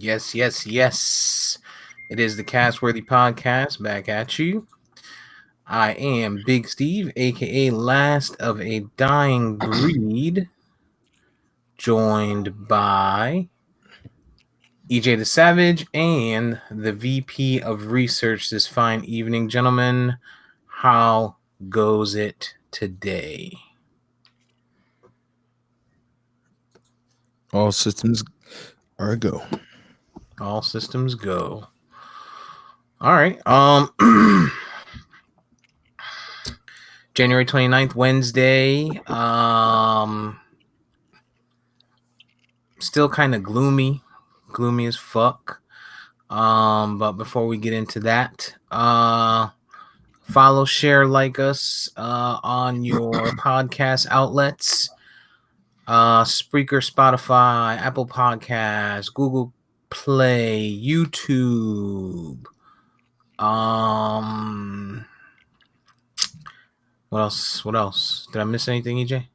Yes, yes, yes. It is the CastWorthy podcast back at you. I am Big Steve, aka Last of a Dying Breed, joined by EJ the Savage and the VP of Research this fine evening. Gentlemen, how goes it today? All systems are a go. All systems go. All right. January 29th, Wednesday. Still kind of gloomy as fuck. But before we get into that, follow, share, like us on your podcast outlets. Spreaker, Spotify, Apple Podcasts, Google Play, YouTube. What else? What else? Did I miss anything, EJ?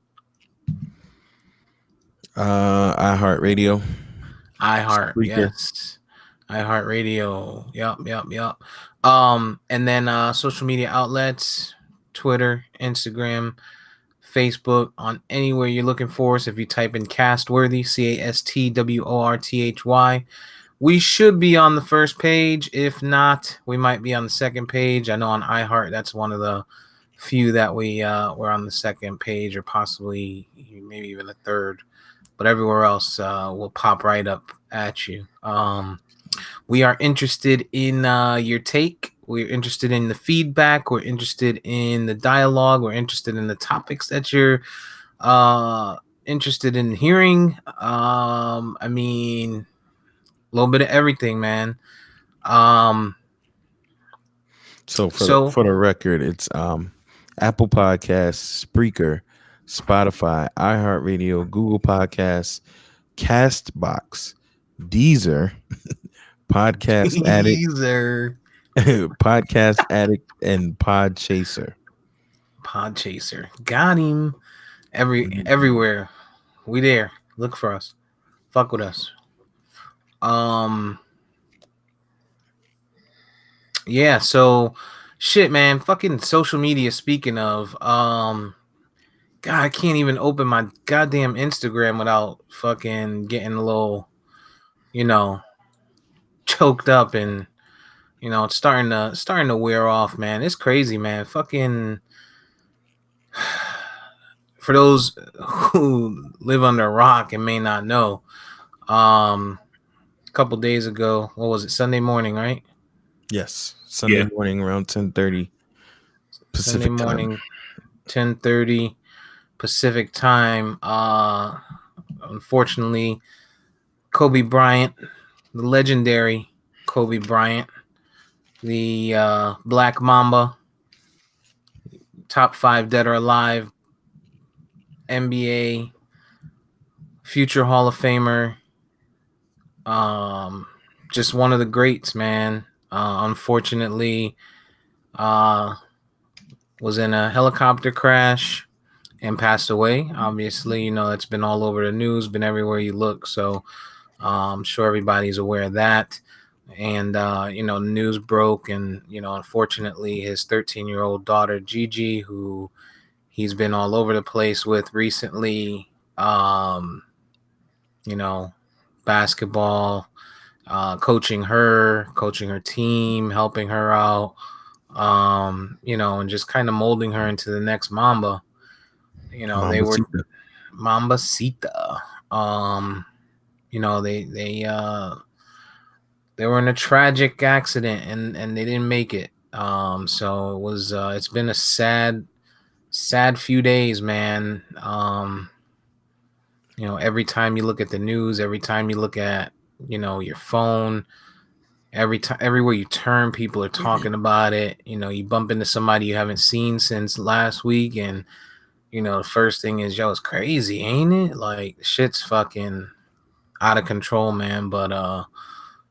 iHeartRadio, iHeart, Spreaker. yes. iHeartRadio. Yep. And then social media outlets, Twitter, Instagram, Facebook, on anywhere you're looking for us. If you type in CastWorthy, CastWorthy, we should be on the first page. If not, we might be on the second page. I know on iHeart, that's one of the few that we're on the second page, or possibly maybe even a third. But everywhere else will pop right up at you. We are interested in your take. We're interested in the feedback. We're interested in the dialogue. We're interested in the topics that you're interested in hearing. I mean, a little bit of everything, man. So for the So for the record, it's Apple Podcasts, Spreaker, Spotify, iHeartRadio, Google Podcasts, Castbox, Deezer, Podcast Addict, teaser, Podcast Addict, and Podchaser. Podchaser, got him. Mhm. Everywhere, we there. Look for us. Fuck with us. Um, yeah. So, shit, man. Fucking social media. Speaking of, God, I can't even open my goddamn Instagram without fucking getting a little, you know, choked up, and it's starting to wear off, man. It's crazy, man. Fucking for those who live under a rock and may not know, a couple days ago, what was it? Sunday morning, right? Yes, Sunday morning around 10:30 Sunday Pacific time. morning, 10:30 Pacific time. Unfortunately, Kobe Bryant, the legendary Kobe Bryant, the Black Mamba, top 5 dead or alive, NBA, future Hall of Famer, um, just one of the greats, man. Unfortunately, uh, was in a helicopter crash and passed away. Obviously, that's been all over the news, been everywhere you look. So I'm sure everybody's aware of that. And the news broke, and unfortunately, his 13-year-old daughter Gigi, who he's been all over the place with recently, you know, basketball, coaching her team, helping her out, and just kind of molding her into the next Mamba. They Mamba were Sita. Mambasita. Um, they were in a tragic accident, and they didn't make it. So it's been a sad few days, man. Every time you look at the news, every time you look at your phone, everywhere you turn, people are talking about it. You bump into somebody you haven't seen since last week, and the first thing is, yo, it's crazy, ain't it? Like, shit's fucking out of control, man. But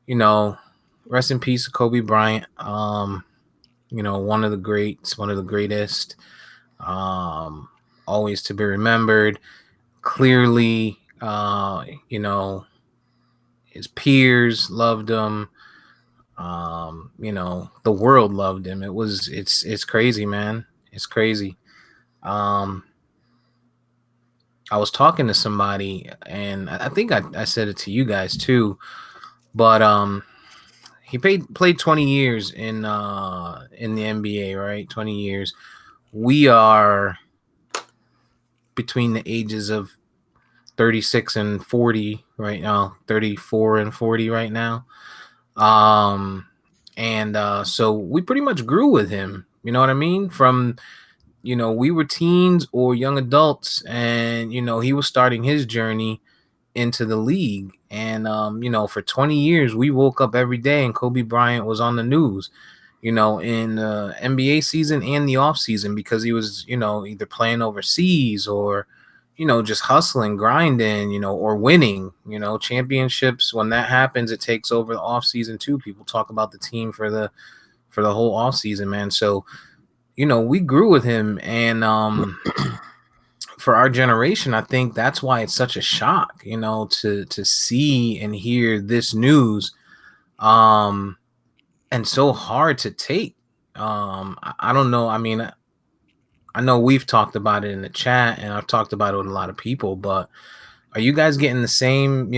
you know, rest in peace, Kobe Bryant. One of the greats, one of the greatest. Um, Always to be remembered. Clearly, his peers loved him. The world loved him. It's crazy, man. It's crazy. Um, I was talking to somebody, and I think I said it to you guys too, but he played 20 years in the NBA, right? 20 years. We are between the ages of 36 and 40 right now, 34 and 40 right now. So we pretty much grew with him. You know what I mean? From we were teens or young adults, and he was starting his journey into the league. And for 20 years we woke up every day and Kobe Bryant was on the news, in the NBA season and the off season, because he was, either playing overseas or, just hustling, grinding, or winning, championships. When that happens, it takes over the off season too. People talk about the team for the whole off season, man. So, we grew with him, and for our generation, I think that's why it's such a shock, to see and hear this news, and so hard to take. I don't know. I mean, I know we've talked about it in the chat, and I've talked about it with a lot of people, but are you guys getting the same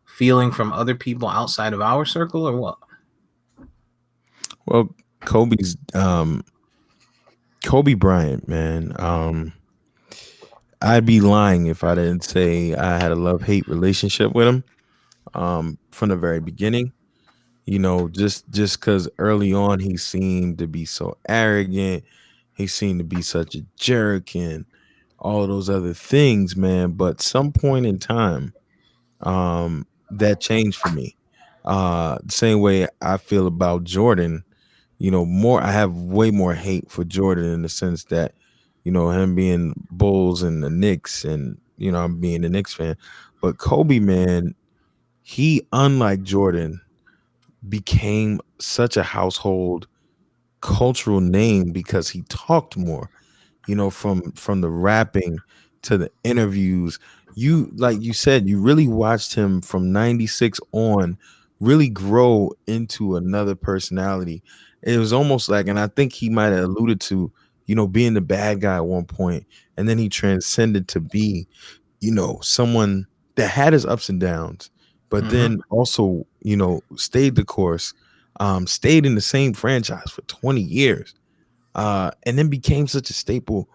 feeling from other people outside of our circle, or what? Well, Kobe's Kobe Bryant, man. I'd be lying if I didn't say I had a love-hate relationship with him from the very beginning. Just because early on he seemed to be so arrogant, he seemed to be such a jerk and all of those other things, man. But some point in time, that changed for me. The same way I feel about Jordan, more I have way more hate for Jordan in the sense that, him being Bulls and the Knicks, and I'm being a Knicks fan. But Kobe, man, he, unlike Jordan, became such a household cultural name because he talked more, from the rapping to the interviews. You, like you said, you really watched him from 96 on really grow into another personality. It was almost like, and I think he might have alluded to, being the bad guy at one point, and then he transcended to be, someone that had his ups and downs, but then also, stayed the course, stayed in the same franchise for 20 years, and then became such a staple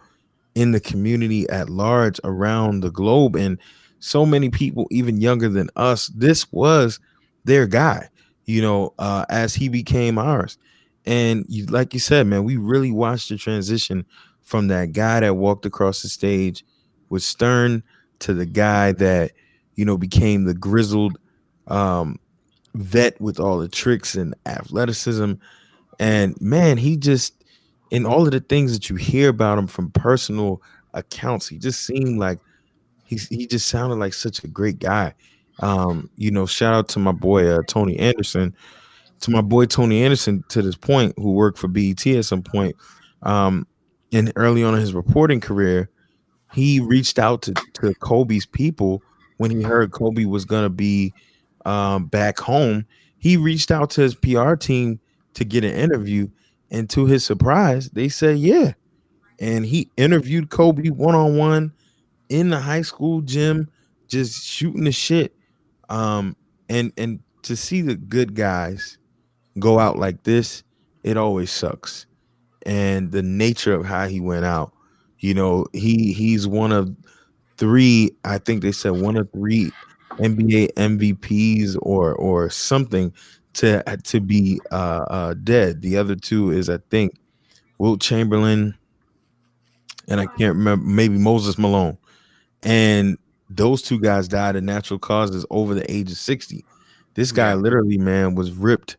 in the community at large around the globe. And so many people, even younger than us, this was their guy, as he became ours. And like you said, man, we really watched the transition from that guy that walked across the stage with Stern to the guy that, became the grizzled vet with all the tricks and athleticism. And man, he just, in all of the things that you hear about him from personal accounts, he just seemed like he just sounded like such a great guy. Shout out to my boy Tony Anderson, to this point, who worked for BET at some point. And early on in his reporting career, he reached out to Kobe's people when he heard Kobe was gonna be back home. He reached out to his PR team to get an interview, and to his surprise, they said yeah. And he interviewed Kobe one on one in the high school gym, just shooting the shit. And to see the good guys go out like this, it always sucks. And the nature of how he went out, he's one of three, I think they said one of three NBA MVPs or something to be dead. The other two is, I think, Wilt Chamberlain, and I can't remember, maybe Moses Malone. And those two guys died of natural causes over the age of 60. This guy literally, man, was ripped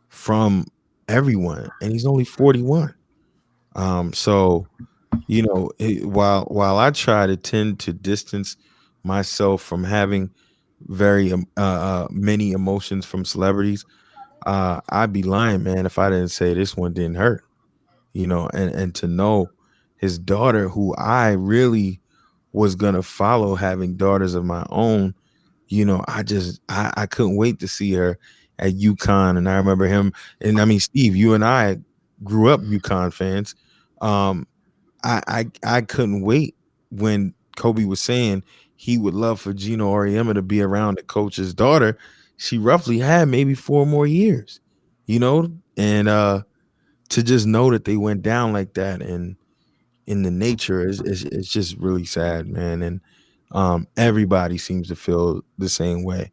from everyone, and he's only 41. So while I try to tend to distance myself from having very many emotions from celebrities, I'd be lying, man, if I didn't say this one didn't hurt. And to know his daughter, who I really was gonna follow having daughters of my own, I couldn't wait to see her at UConn. And I remember him, and I mean, Steve, you and I grew up UConn fans. Um, I couldn't wait when Kobe was saying he would love for Gino Auriemma to be around the coach's daughter. She roughly had maybe 4 more years, and to just know that they went down like that, and in the nature is it's just really sad, man. And everybody seems to feel the same way.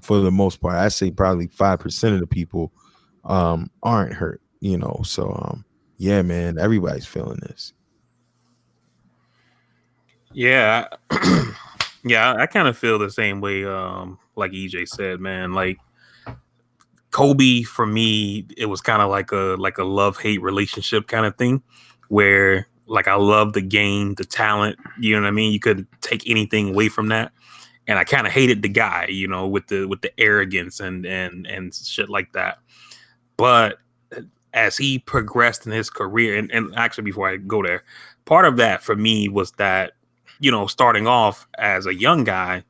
For the most part, I say probably 5% of the people aren't hurt, So yeah, man, everybody's feeling this. Yeah, yeah, I kind of feel the same way. Like EJ said, man, like Kobe for me, it was kind of like a love hate relationship kind of thing, where like I love the game, the talent. You know what I mean? You couldn't take anything away from that, and I kind of hated the guy, with the arrogance and shit like that. But as he progressed in his career, and actually before I go there, part of that for me was that, starting off as a young guy,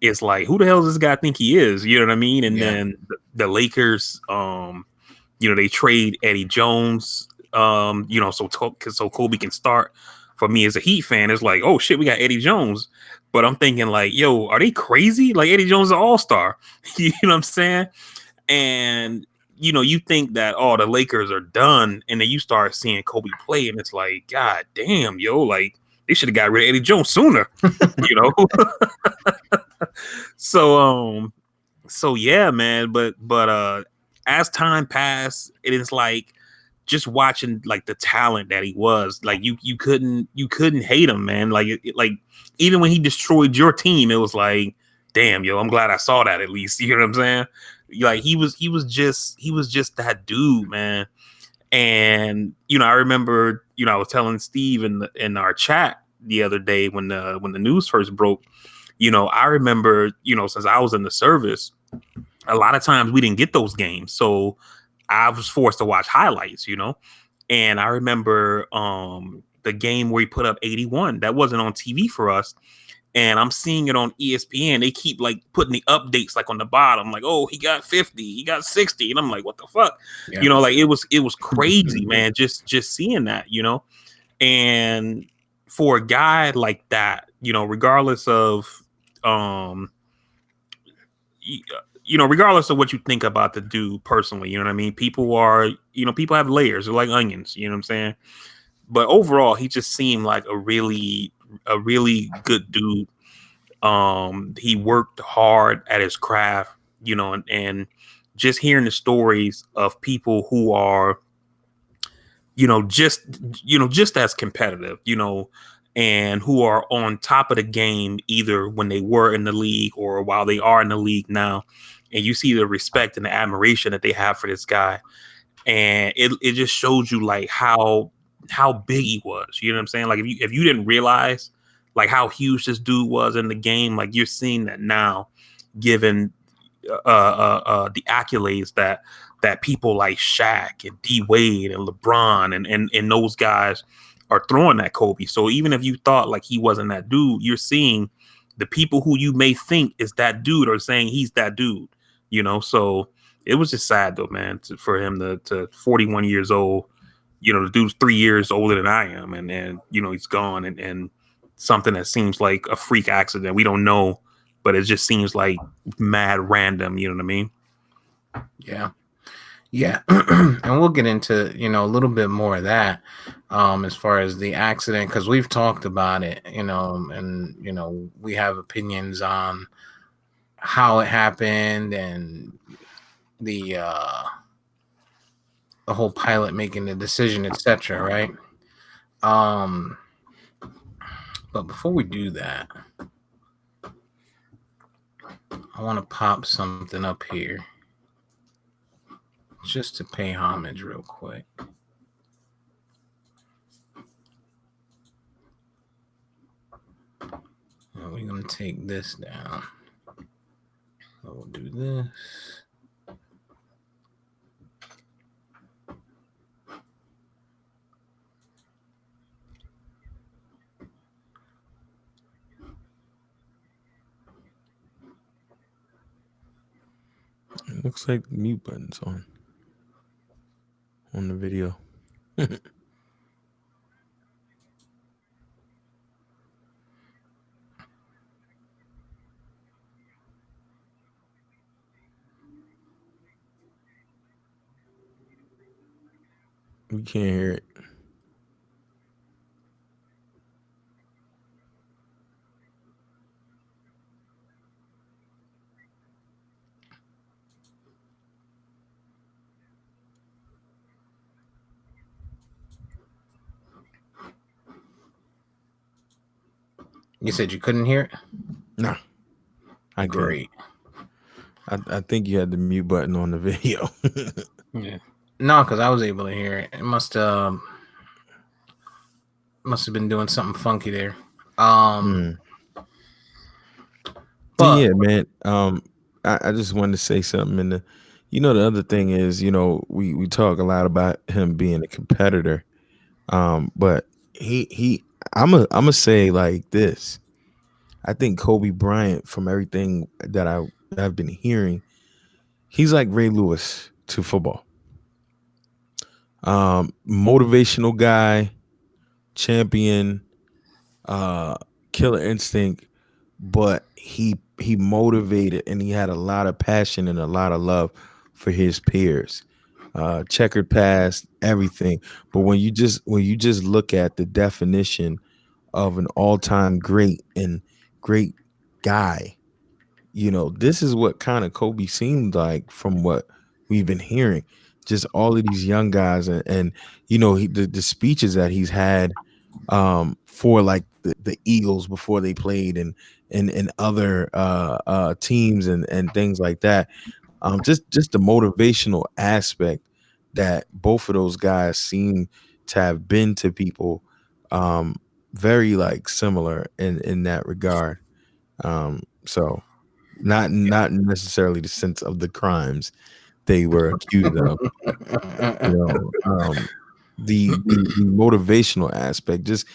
it's like, who the hell does this guy think he is? You know what I mean? And Yeah. then the Lakers, they trade Eddie Jones, so Kobe can start. For me as a Heat fan, it's like, oh shit, we got Eddie Jones. But I'm thinking like, yo, are they crazy? Like Eddie Jones is an all-star. You know what I'm saying? And you think that, oh, the Lakers are done, and then you start seeing Kobe play, and it's like, God damn, yo, like they should have got rid of Eddie Jones sooner, you know. So so yeah, man. But as time passed, it is like just watching like the talent that he was. Like you couldn't hate him, man. Like like even when he destroyed your team, it was like, damn, yo, I'm glad I saw that at least. You know what I'm saying? Like he was just that dude, man. And I remember, I was telling Steve in our chat the other day when the news first broke. I remember, since I was in the service, a lot of times we didn't get those games, so I was forced to watch highlights. And I remember the game where he put up 81 that wasn't on TV for us, and I'm seeing it on ESPN. They keep like putting the updates like on the bottom, like, oh, he got 50, he got 60, and I'm like, what the fuck? Yeah. Like it was crazy, man. Just seeing that. And for a guy like that, regardless of um regardless of what you think about the dude personally, you know what I mean? People have layers. They're like onions, you know what I'm saying? But overall, he just seemed like a really good dude. He worked hard at his craft, and just hearing the stories of people who are, just just as competitive, and who are on top of the game, either when they were in the league or while they are in the league now. And you see the respect and the admiration that they have for this guy, and it just shows you like how big he was. You know what I'm saying? Like if you didn't realize like how huge this dude was in the game, like you're seeing that now, given the accolades that people like Shaq and D Wade and LeBron and those guys are throwing at Kobe. So even if you thought like he wasn't that dude, you're seeing the people who you may think is that dude are saying he's that dude. So it was just sad though, man, for him to 41 years old. The dude's 3 years older than I am, and he's gone, and something that seems like a freak accident. We don't know, but it just seems like mad random. You know what I mean? Yeah. Yeah. And we'll get into, a little bit more of that as far as the accident, because we've talked about it, and, we have opinions on how it happened and the whole pilot making the decision, etc. Right? Um, but before we do that, I want to pop something up here just to pay homage real quick. And we're going to take this down. So we'll do this. Looks like the mute button's on the video. We can't hear it. You said you couldn't hear it? Nah, I couldn't. Great. I think you had the mute button on the video. Yeah. No, because I was able to hear it. It must have been doing something funky there. But But yeah, man. I just wanted to say something. And the other thing is, we talk a lot about him being a competitor. But I'm a say like this. I think Kobe Bryant, from everything that I've been hearing, he's like Ray Lewis to football. Motivational guy, champion, killer instinct, but he motivated and he had a lot of passion and a lot of love for his peers. Checkered past, everything. But when you just look at the definition of an all-time great and great guy, this is what kind of Kobe seemed like from what we've been hearing. Just all of these young guys and the speeches that he's had for like the Eagles before they played and other teams and things like that. Just the motivational aspect that both of those guys seem to have been to people, very like similar in that regard. So not necessarily the sense of the crimes they were accused of, you know, um, the motivational aspect, just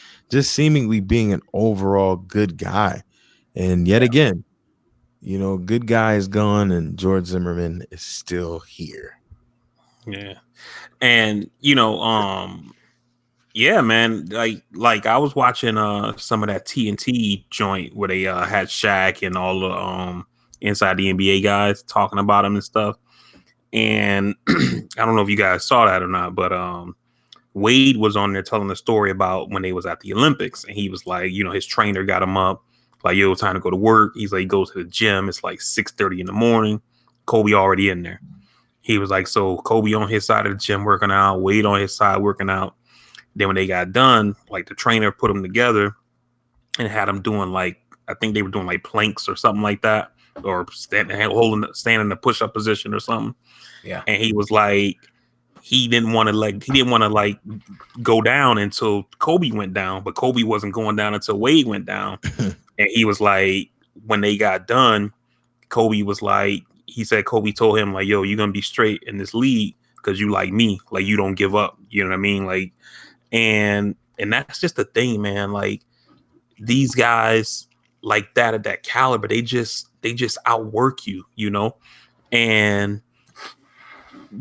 seemingly being an overall good guy. And yet again, good guy is gone and George Zimmerman is still here. Yeah. And yeah, man, like I was watching some of that TNT joint where they had Shaq and all the inside the NBA guys talking about him and stuff. And I don't know if you guys saw that or not, but Wade was on there telling the story about when they was at the Olympics, and he was like, his trainer got him up, like, yo, time to go to work. He's like, he goes to the gym. It's like 6:30 in the morning. Kobe already in there. He was like, so Kobe on his side of the gym working out, Wade on his side working out. Then when they got done, like the trainer put them together and had them doing like, I think they were doing like planks or something like that, or standing in the push-up position or something. Yeah. And he was like, he didn't want to like go down until Kobe went down, but Kobe wasn't going down until Wade went down. And he was like, when they got done, Kobe was like, he said Kobe told him like, yo, you're gonna be straight in this league because you like me, like you don't give up. You know what I mean? Like, and that's just the thing, man. Like these guys like that at that caliber, they just outwork you, and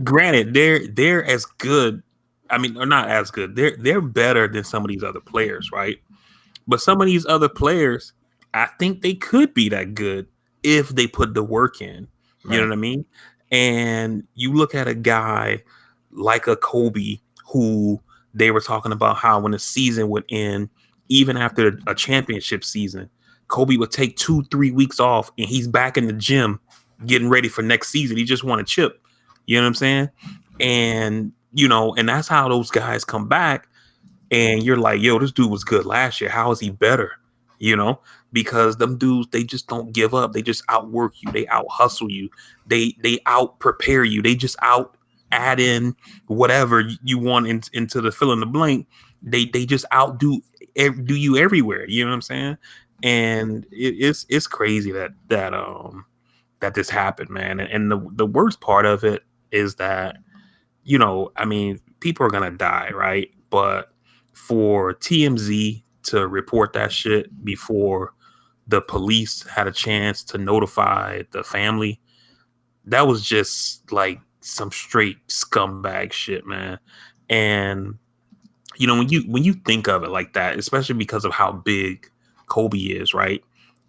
granted, they're as good. I mean, or not as good. They're better than some of these other players, right? But some of these other players, I think they could be that good if they put the work in. You know what I mean? And you look at a guy like a Kobe, who they were talking about how when the season would end, even after a championship season, Kobe would take 2-3 weeks off and he's back in the gym getting ready for next season. He just won a chip. You know what I'm saying? And, and that's how those guys come back. And you're like, yo, this dude was good last year. How is he better? Because them dudes, they just don't give up. They just outwork you. They out hustle you. They out prepare you. They just out add in whatever you want into the fill in the blank. They just outdo do you everywhere. You know what I'm saying? And it's crazy that this happened, man. And the worst part of it is that, I mean, people are gonna die, right? But for TMZ to report that shit before the police had a chance to notify the family, that was just like some straight scumbag shit, man. And when you think of it like that, especially because of how big Kobe is, right?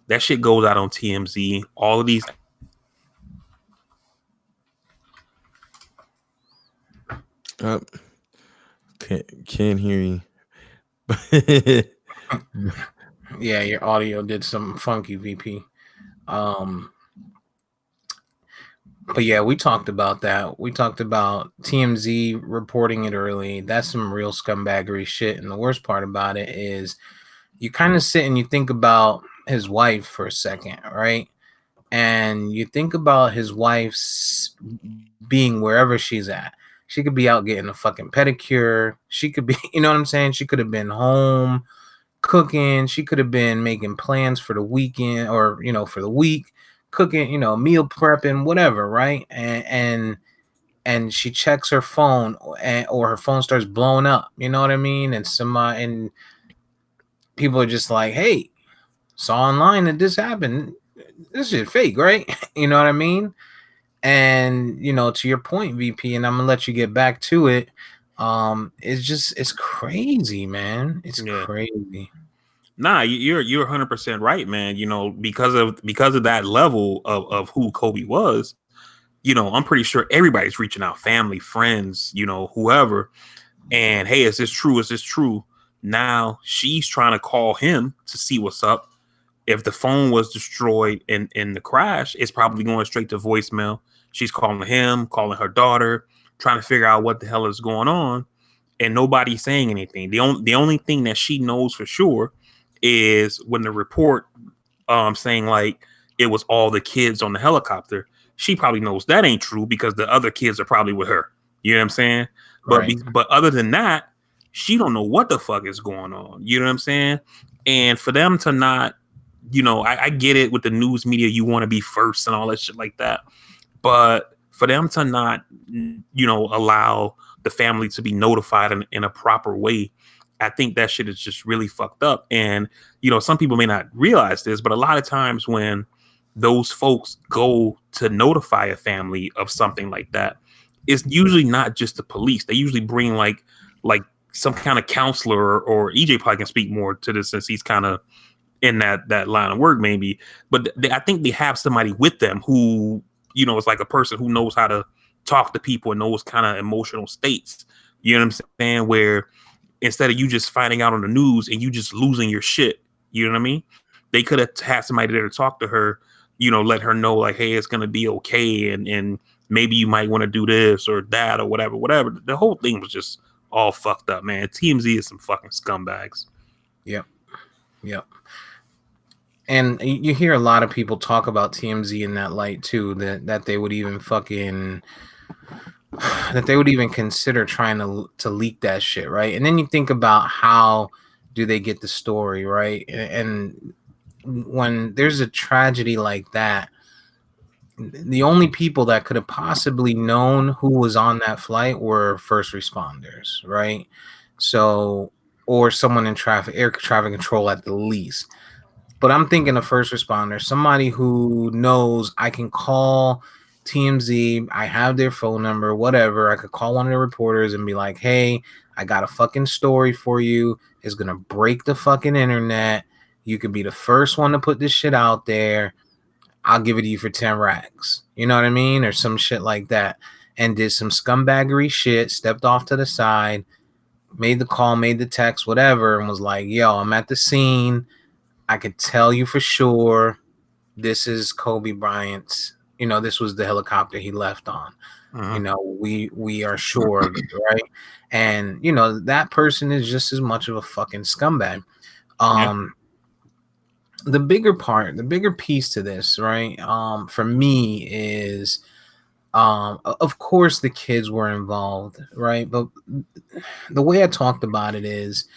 That shit goes out on TMZ. All of these Uh, can't hear you. Yeah, your audio did some funky, VP. Um, but yeah, we talked about that. We talked about TMZ reporting it early. That's some real scumbaggery shit. And the worst part about it is you kind of sit and you think about his wife for a second, right? And you think about his wife's being wherever she's at. She could be out getting a fucking pedicure. She could be, you know what I'm saying? She could have been home cooking. She could have been making plans for the weekend or, for the week, cooking, meal prepping, whatever, right? And she checks her phone or her phone starts blowing up, you know what I mean? And people are just like, hey, saw online that this happened. This shit fake, right? You know what I mean? And to your point, VP, and I'm gonna let you get back to it. It's crazy, man. It's yeah. crazy. Nah, you're 100% right, man. Because of that level of who Kobe was, I'm pretty sure everybody's reaching out, family, friends, whoever. And hey, is this true? Is this true? Now she's trying to call him to see what's up. If the phone was destroyed in the crash, it's probably going straight to voicemail. She's calling him, calling her daughter, trying to figure out what the hell is going on, and nobody's saying anything. The only thing that she knows for sure is when the report saying like it was all the kids on the helicopter. She probably knows that ain't true because the other kids are probably with her. You know what I'm saying? Right. But other than that, she don't know what the fuck is going on. You know what I'm saying? And for them to not, I get it with the news media, you want to be first and all that shit like that. But for them to not, allow the family to be notified in a proper way, I think that shit is just really fucked up. And, some people may not realize this, but a lot of times when those folks go to notify a family of something like that, it's usually not just the police. They usually bring like some kind of counselor, or EJ probably can speak more to this since he's kind of in that line of work maybe. But I think they have somebody with them who, is like a person who knows how to talk to people and knows kind of emotional states. You know what I'm saying? Where instead of you just finding out on the news and you just losing your shit, you know what I mean? They could have had somebody there to talk to her, let her know like, hey, it's gonna be okay, and maybe you might want to do this or that or whatever. The whole thing was just all fucked up, man. TMZ is some fucking scumbags. Yep. And you hear a lot of people talk about TMZ in that light too, that they would even consider trying to leak that shit, right? And then you think about how do they get the story, right? And when there's a tragedy like that, the only people that could have possibly known who was on that flight were first responders, right? So, or someone in air traffic control at the least. But I'm thinking of first responders, somebody who knows I can call TMZ, I have their phone number, whatever. I could call one of the reporters and be like, hey, I got a fucking story for you. It's going to break the fucking internet. You could be the first one to put this shit out there. I'll give it to you for 10 racks. You know what I mean? Or some shit like that. And did some scumbaggery shit, stepped off to the side, made the call, made the text, whatever, and was like, yo, I'm at the scene. I could tell you for sure this is Kobe Bryant's, this was the helicopter he left on. We are sure of it, right? And that person is just as much of a fucking scumbag. The bigger piece to this, right? For me is of course the kids were involved, right? But the way I talked about it is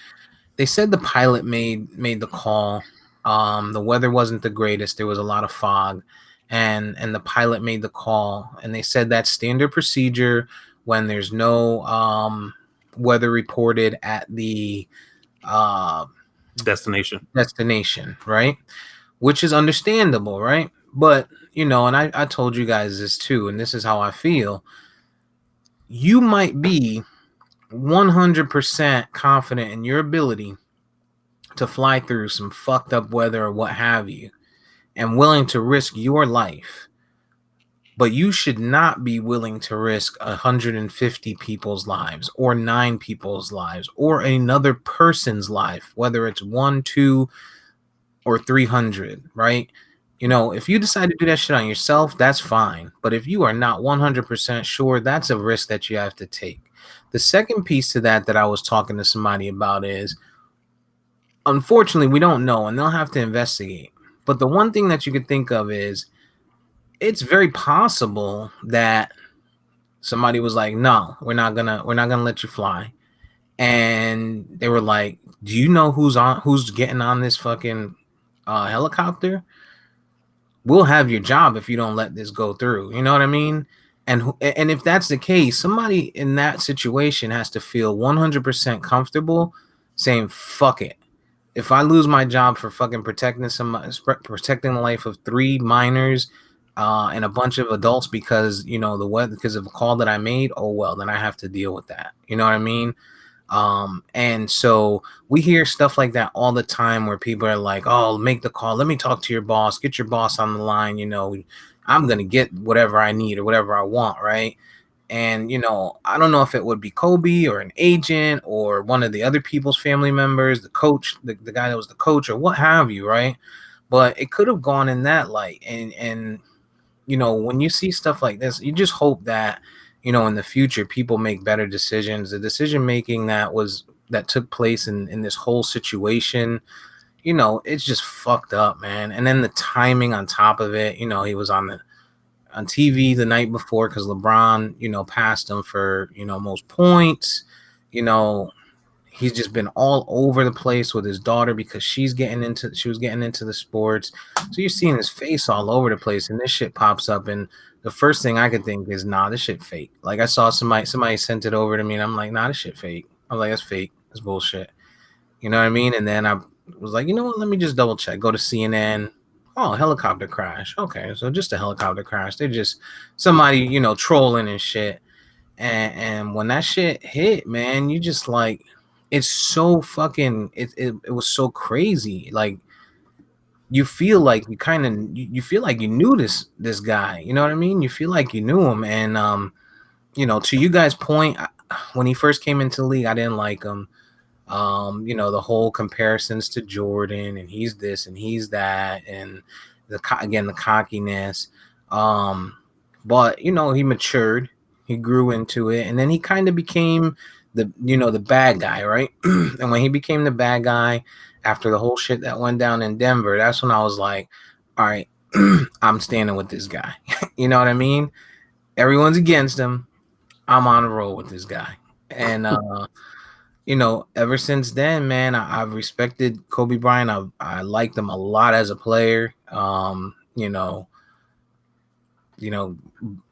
they said the pilot made the call. The weather wasn't the greatest. There was a lot of fog, and the pilot made the call. And they said that's standard procedure when there's no weather reported at the Destination, right? Which is understandable, right? But and I told you guys this too, and this is how I feel. You might be 100% confident in your ability to fly through some fucked up weather or what have you, and willing to risk your life. But you should not be willing to risk 150 people's lives or 9 people's lives or another person's life, whether it's 1, 2, or 300, right? If you decide to do that shit on yourself, that's fine. But if you are not 100% sure, that's a risk that you have to take. The second piece to that I was talking to somebody about is, unfortunately, we don't know, and they'll have to investigate. But the one thing that you could think of is, it's very possible that somebody was like, "No, we're not gonna let you fly," and they were like, "Do you know who's getting on this fucking helicopter? We'll have your job if you don't let this go through." You know what I mean? And if that's the case, somebody in that situation has to feel 100% comfortable saying, "Fuck it. If I lose my job for fucking protecting the life of 3 minors and a bunch of adults because the weather, because of a call that I made, oh well, then I have to deal with that." You know what I mean? And so we hear stuff like that all the time where people are like, "Oh, make the call. Let me talk to your boss. Get your boss on the line. I'm gonna get whatever I need or whatever I want, right?" And I don't know if it would be Kobe or an agent or one of the other people's family members, the coach, the guy that was the coach or what have you, right? But it could have gone in that light. And when you see stuff like this, you just hope that in the future people make better decisions. The decision making that took place in this whole situation, it's just fucked up, man. And then the timing on top of it, he was on TV the night before because LeBron, passed him for, most points. He's just been all over the place with his daughter because she was getting into the sports. So you're seeing his face all over the place, and this shit pops up. And the first thing I could think is, nah, this shit fake. Like, I saw somebody sent it over to me, and I'm like, nah, this shit fake. I'm like, that's fake. That's bullshit. You know what I mean? And then I was like, you know what? Let me just double check. Go to CNN. Oh, helicopter crash. Okay, so just a helicopter crash. They're just somebody, trolling and shit. And when that shit hit, man, you just like, it's so fucking, it was so crazy. Like, you feel like you feel like you knew this guy. You know what I mean? You feel like you knew him. And to you guys' point, when he first came into the league, I didn't like him. The whole comparisons to Jordan, and he's this and he's that, and the cockiness. But he matured, he grew into it, and then he kind of became the bad guy, right? And when he became the bad guy after the whole shit that went down in Denver, that's when I was like, all right, I'm standing with this guy. You know what I mean? Everyone's against him. I'm on a roll with this guy. And ever since then, man, I've respected Kobe Bryant. I liked him a lot as a player.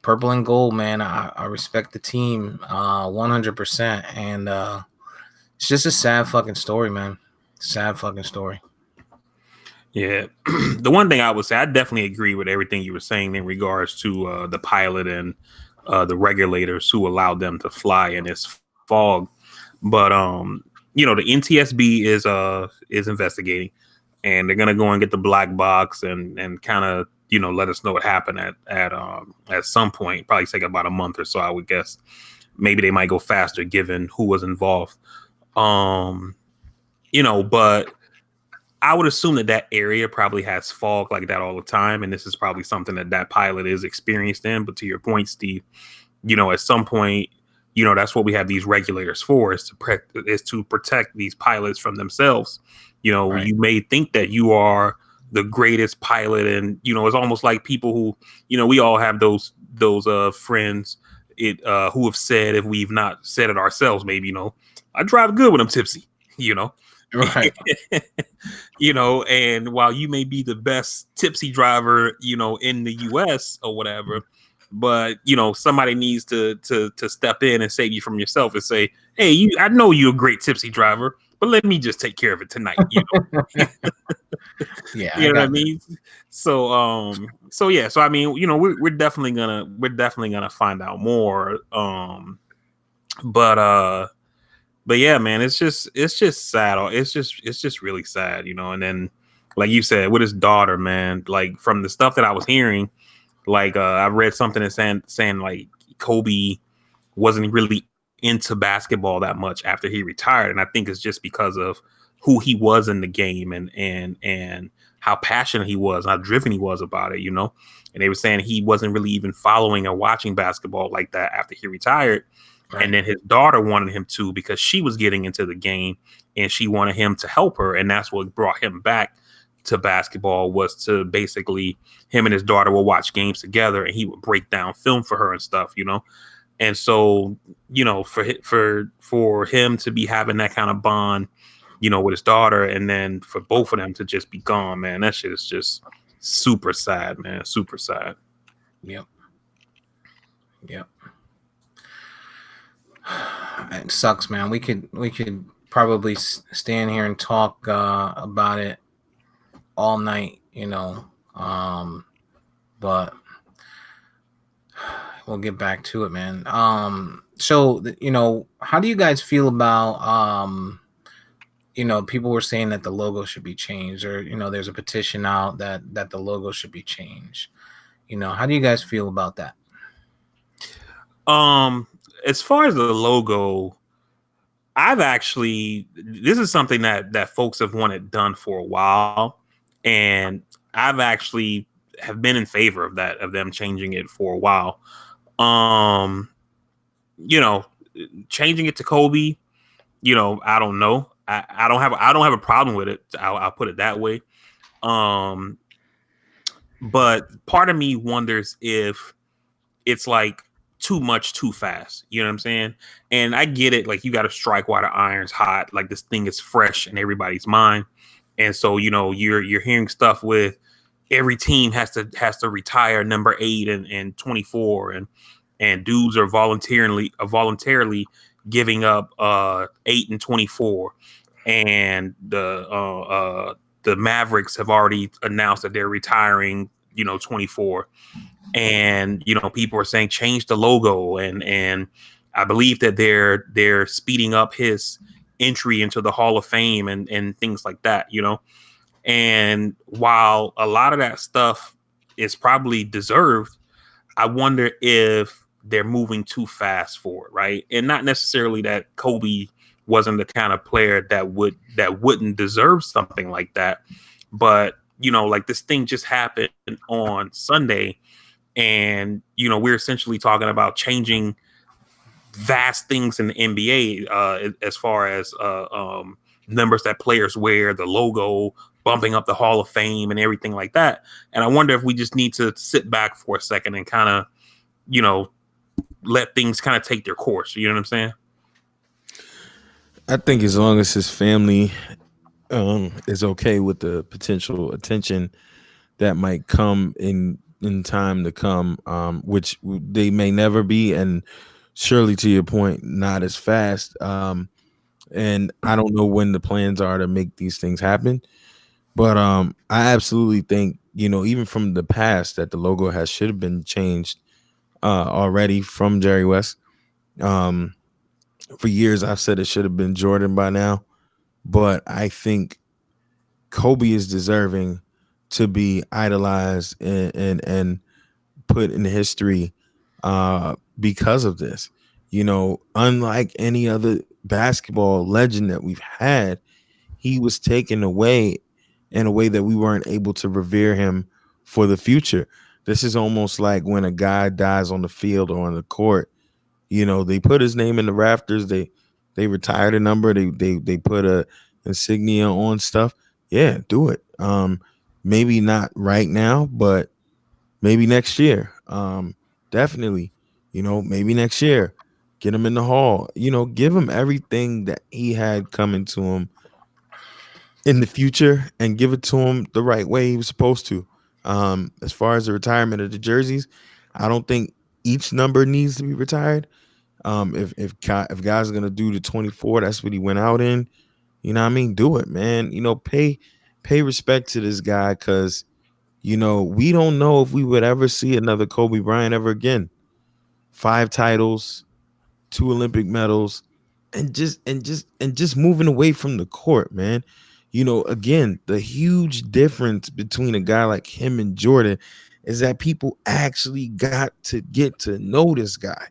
Purple and gold, man. I respect the team 100%. And it's just a sad fucking story, man. Sad fucking story. Yeah. The one thing I would say, I definitely agree with everything you were saying in regards to the pilot and the regulators who allowed them to fly in this fog. But the NTSB is investigating, and they're gonna go and get the black box and kind of let us know what happened at some point. Probably take about a month or so, I would guess. Maybe they might go faster given who was involved. But I would assume that area probably has fog like that all the time, and this is probably something that pilot is experienced in. But to your point, Steve, at some point, that's what we have these regulators for, is to protect these pilots from themselves. Right. You may think that you are the greatest pilot, and it's almost like people who, we all have those friends who have said, if we've not said it ourselves, maybe, I drive good when I'm tipsy, Right. And while you may be the best tipsy driver, in the US or whatever, but somebody needs to step in and save you from yourself and say, hey, I know you're a great tipsy driver, but let me just take care of it tonight. Yeah, You I know what I got that. mean? So yeah, so I mean, we're definitely gonna find out more. But but yeah, man, it's just sad. It's just really sad, and then like you said, with his daughter, man, like from the stuff that I was hearing, like I read something that saying like Kobe wasn't really into basketball that much after he retired, and I think it's just because of who he was in the game and how passionate he was, how driven he was about it, And they were saying he wasn't really even following or watching basketball like that after he retired. And Right. then his daughter wanted him to because she was getting into the game and she wanted him to help her. And that's what brought him back to basketball, was to basically him and his daughter will watch games together and he would break down film for her and stuff. And so, for him to be having that kind of bond, with his daughter, and then for both of them to just be gone, man, that shit is just super sad, man. Super sad. Yep. Yep. It sucks, man. We could probably stand here and talk about it all night, but we'll get back to it, man. So how do you guys feel about people were saying that the logo should be changed, or there's a petition out that the logo should be changed. How do you guys feel about that? Um, as far as the logo, this is something that folks have wanted done for a while, and I've actually have been in favor of that, of them changing it for a while. Um, you know, Changing it to Kobe, I don't know. I don't have a problem with it. I'll put it that way. Um, but part of me wonders if it's like too much too fast. You know what I'm saying? And I get it. Like, you got to strike while the iron's hot. Like, this thing is fresh in everybody's mind. And so, you're hearing stuff with every team has to retire number 8 and 24, and dudes are voluntarily giving up 8 and 24, and the Mavericks have already announced that they're retiring 24. And people are saying change the logo, and I believe that they're speeding up his entry into the Hall of Fame and things like that. And while a lot of that stuff is probably deserved, I wonder if they're moving too fast for it, right? And not necessarily that Kobe wasn't the kind of player that wouldn't deserve something like that, but like, this thing just happened on Sunday, and we're essentially talking about changing vast things in the NBA, as far as numbers that players wear, the logo, bumping up the Hall of Fame, and everything like that. And I wonder if we just need to sit back for a second and kind of, you know, let things kind of take their course. You know what I'm saying? I think as long as his family is okay with the potential attention that might come in time to come, which they may never be, and surely, to your point, not as fast. And I don't know when the plans are to make these things happen, but I absolutely think, even from the past, that the logo has should have been changed already from Jerry West. Um, for years, I've said it should have been Jordan by now, but I think Kobe is deserving to be idolized and put in history because of this. Unlike any other basketball legend that we've had, he was taken away in a way that we weren't able to revere him for the future. This is almost like when a guy dies on the field or on the court. They put his name in the rafters. They retired a number. They put a insignia on stuff. Yeah, do it. Maybe not right now, but maybe next year. Definitely. Maybe next year. Get him in the hall. Give him everything that he had coming to him in the future, and give it to him the right way he was supposed to. As far as the retirement of the jerseys, I don't think each number needs to be retired. If guys are gonna do the 24, that's what he went out in. You know what I mean? Do it, man. Pay respect to this guy, because we don't know if we would ever see another Kobe Bryant ever again. 5 titles, 2 Olympic medals, and just moving away from the court, man. Again, the huge difference between a guy like him and Jordan is that people actually got to get to know this guy.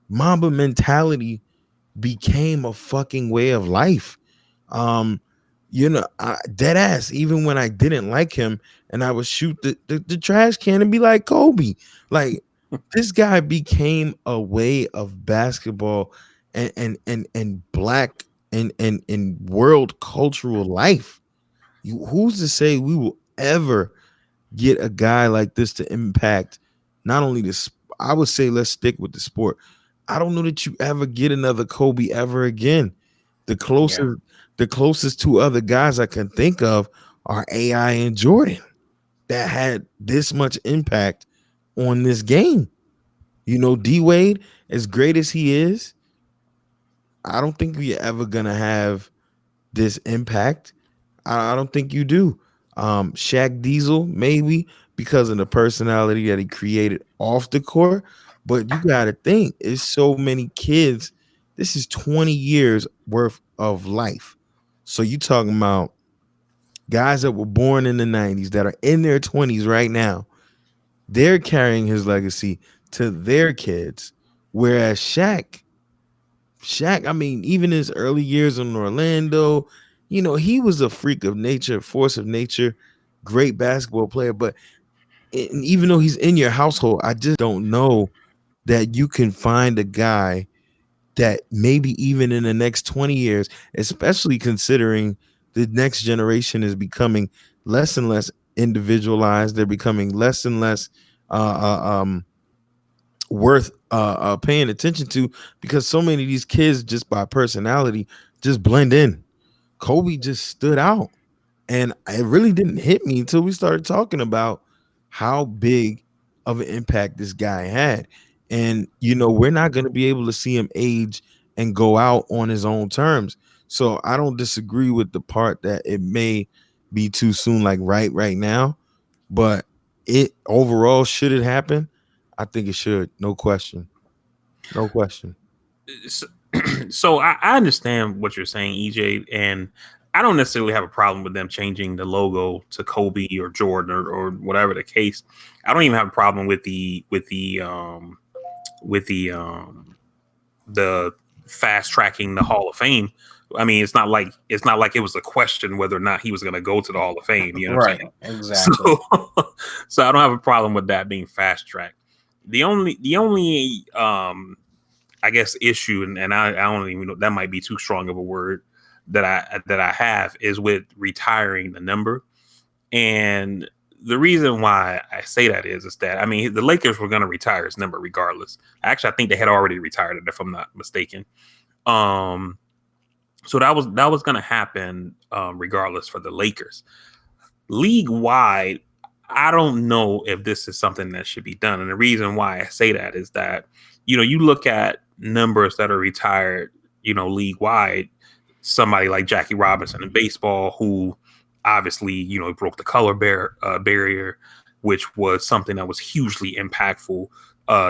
Mamba mentality became a fucking way of life. Um, dead ass, even when I didn't like him and I would shoot the trash can and be like Kobe. Like, this guy became a way of basketball and black and world cultural life. Who's to say we will ever get a guy like this to impact not only this? I would say let's stick with the sport. I don't know that you ever get another Kobe ever again. The closest, Yeah. the closest two other guys I can think of are AI and Jordan that had this much impact on this game. D Wade, as great as he is, I don't think we're ever gonna have this impact. I don't think you do. Shaq Diesel, maybe because of the personality that he created off the court. But you got to think, it's so many kids. This is 20 years worth of life. So you talking about guys that were born in the 90s that are in their 20s right now. They're carrying his legacy to their kids. Whereas Shaq, I mean, even his early years in Orlando, he was a freak of nature, force of nature, great basketball player. But even though he's in your household, I just don't know that you can find a guy that maybe even in the next 20 years, especially considering the next generation is becoming less and less individualized. They're becoming less and less worth paying attention to, because so many of these kids, just by personality, just blend in. Kobe just stood out, and it really didn't hit me until we started talking about how big of an impact this guy had. And we're not going to be able to see him age and go out on his own terms. So I don't disagree with the part that it may be too soon, like right now, but it overall, should it happen, I think it should. No question. No question. So, so I understand what you're saying, EJ, and I don't necessarily have a problem with them changing the logo to Kobe or Jordan or whatever the case. I don't even have a problem with the fast tracking the Hall of Fame. I mean, it's not like it was a question whether or not he was going to go to the Hall of Fame. You know what I'm Right. saying? Exactly. So I don't have a problem with that being fast tracked. The only I guess issue, and I don't even know, that might be too strong of a word, that I have, is with retiring the number. And the reason why I say that is that, I mean, the Lakers were going to retire his number regardless. Actually, I think they had already retired it, if I'm not mistaken. So that was going to happen regardless for the Lakers. League wide, I don't know if this is something that should be done. And the reason why I say that is that, you look at numbers that are retired, league wide, somebody like Jackie Robinson in baseball, who obviously, broke the color barrier, which was something that was hugely impactful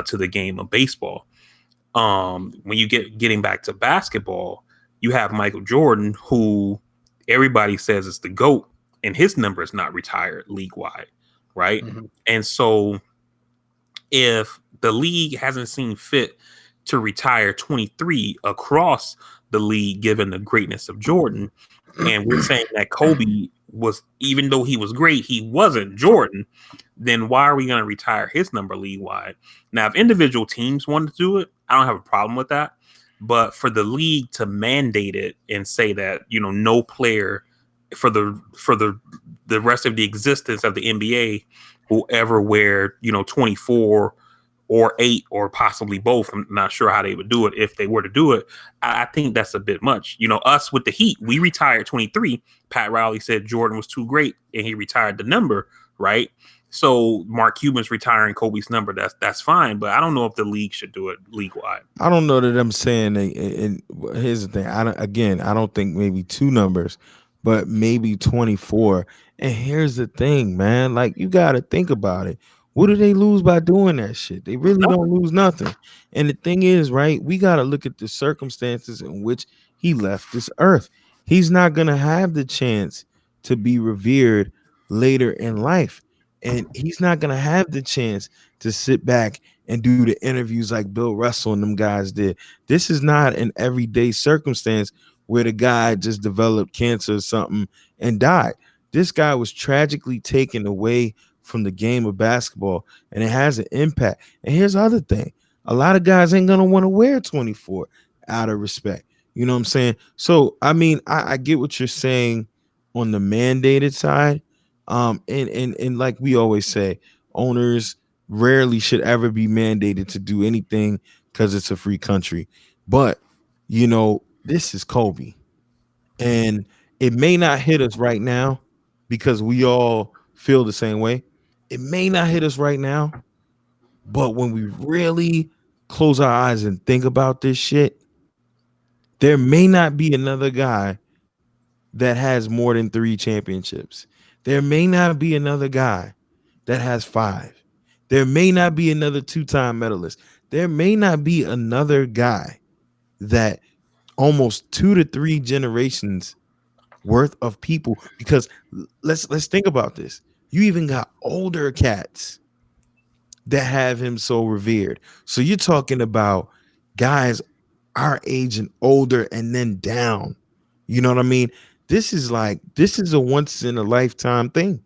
to the game of baseball. When you getting back to basketball, you have Michael Jordan, who everybody says is the GOAT, and his number is not retired league wide, right? Mm-hmm. And so if the league hasn't seen fit to retire 23 across the league, given the greatness of Jordan, and we're saying that Kobe was, even though he was great, he wasn't Jordan, then why are we going to retire his number league wide? Now, if individual teams wanted to do it, I don't have a problem with that. But for the league to mandate it and say that, no player for the rest of the existence of the NBA will ever wear, 24 or 8 or possibly both. I'm not sure how they would do it if they were to do it. I think that's a bit much. Us with the Heat, we retired 23. Pat Riley said Jordan was too great and he retired the number, right? So Mark Cuban's retiring Kobe's number. That's fine, but I don't know if the league should do it league wide. I don't know that I'm saying. And here's the thing. I don't think maybe two numbers, but maybe 24. And here's the thing, man. Like you got to think about it. What do they lose by doing that shit? They really Nope. don't lose nothing. And the thing is, right? We got to look at the circumstances in which he left this earth. He's not gonna have the chance to be revered later in life, and he's not gonna have the chance to sit back and do the interviews like Bill Russell and them guys did. This is not an everyday circumstance where the guy just developed cancer or something and died. This guy was tragically taken away from the game of basketball, and it has an impact. And here's the other thing: a lot of guys ain't gonna want to wear 24 out of respect. You know what I'm saying? So I mean, I get what you're saying on the mandated side. And like we always say, owners rarely should ever be mandated to do anything because it's a free country. But this is Kobe. And it may not hit us right now because we all feel the same way. It may not hit us right now, but when we really close our eyes and think about this shit, there may not be another guy that has more than 3 championships. There may not be another guy that has 5. There may not be another 2-time medalist. There may not be another guy that almost 2 to 3 generations worth of people, because let's think about this. You even got older cats that have him so revered. So you're talking about guys our age and older and then down. You know what I mean? This is a once in a lifetime thing,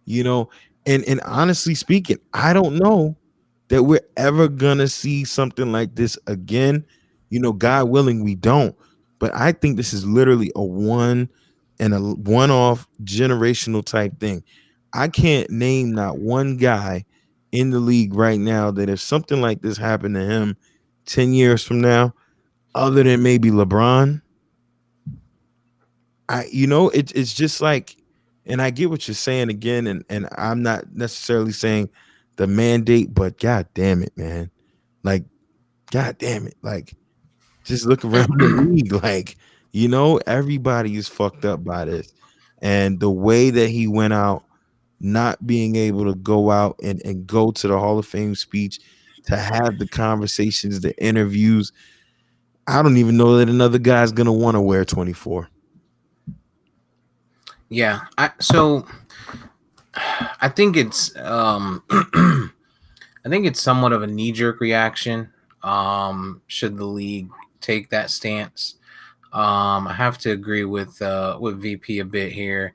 you know. And honestly speaking, I don't know that we're ever gonna see something like this again. God willing, we don't. But I think this is literally a one-off generational type thing. I can't name not one guy in the league right now that if something like this happened to him 10 years from now, other than maybe LeBron, it's just like, and I get what you're saying again, and I'm not necessarily saying the mandate, but god damn it, man. Like, god damn it. Like, just look around the league. Like, everybody is fucked up by this. And the way that he went out, not being able to go out and go to the Hall of Fame speech, to have the conversations, the interviews. I don't even know that another guy's gonna want to wear 24. Yeah. I think it's I think it's somewhat of a knee-jerk reaction. Should the league take that stance? I have to agree with VP a bit here.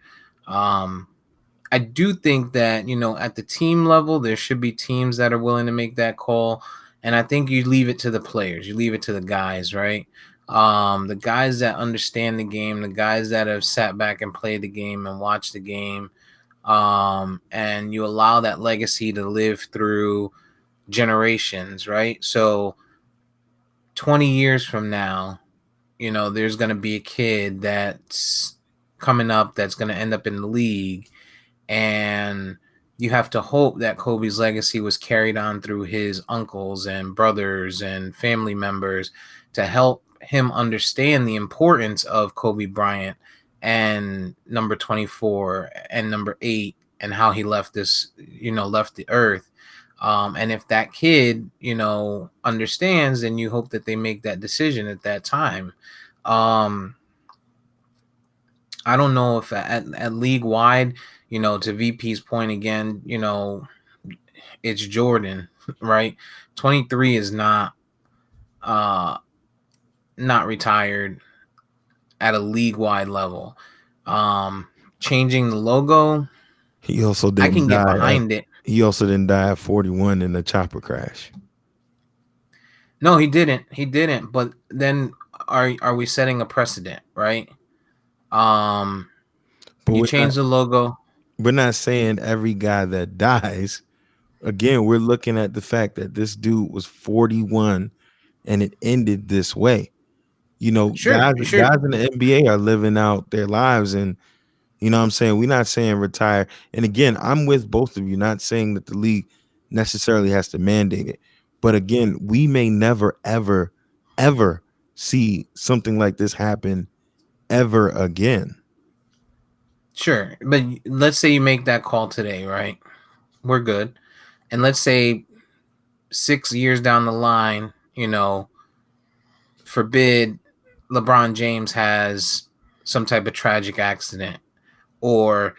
I do think that at the team level, there should be teams that are willing to make that call, and I think you leave it to the players. You leave it to the guys, right? The guys that understand the game, the guys that have sat back and played the game and watched the game, and you allow that legacy to live through generations, right? So 20 years from now, there's going to be a kid that's coming up that's going to end up in the league, and you have to hope that Kobe's legacy was carried on through his uncles and brothers and family members to help him understand the importance of Kobe Bryant and number 24 and number 8 and how he left the earth. And if that kid, understands, then you hope that they make that decision at that time. Um, I don't know if at league wide, to VP's point again, it's Jordan, right? 23 is uh not retired at a league wide level. Changing the logo, He also I didn't can get die at behind it. he also didn't die at 41 in a chopper crash. No, he didn't. He didn't. But then are we setting a precedent, right? Um, But you we're not change the logo. we're not saying every guy that dies. Again, we're looking at the fact that this dude was 41 and it ended this way. Sure, Guys sure. in the NBA are living out their lives, and You know what I'm saying? We're not saying retire. And again, I'm with both of you, not saying that the league necessarily has to mandate it. But again, we may never, ever, ever see something like this happen ever again. Sure, but let's say you make that call today, right? We're good. And let's say 6 years down the line, forbid LeBron James has some type of tragic accident, or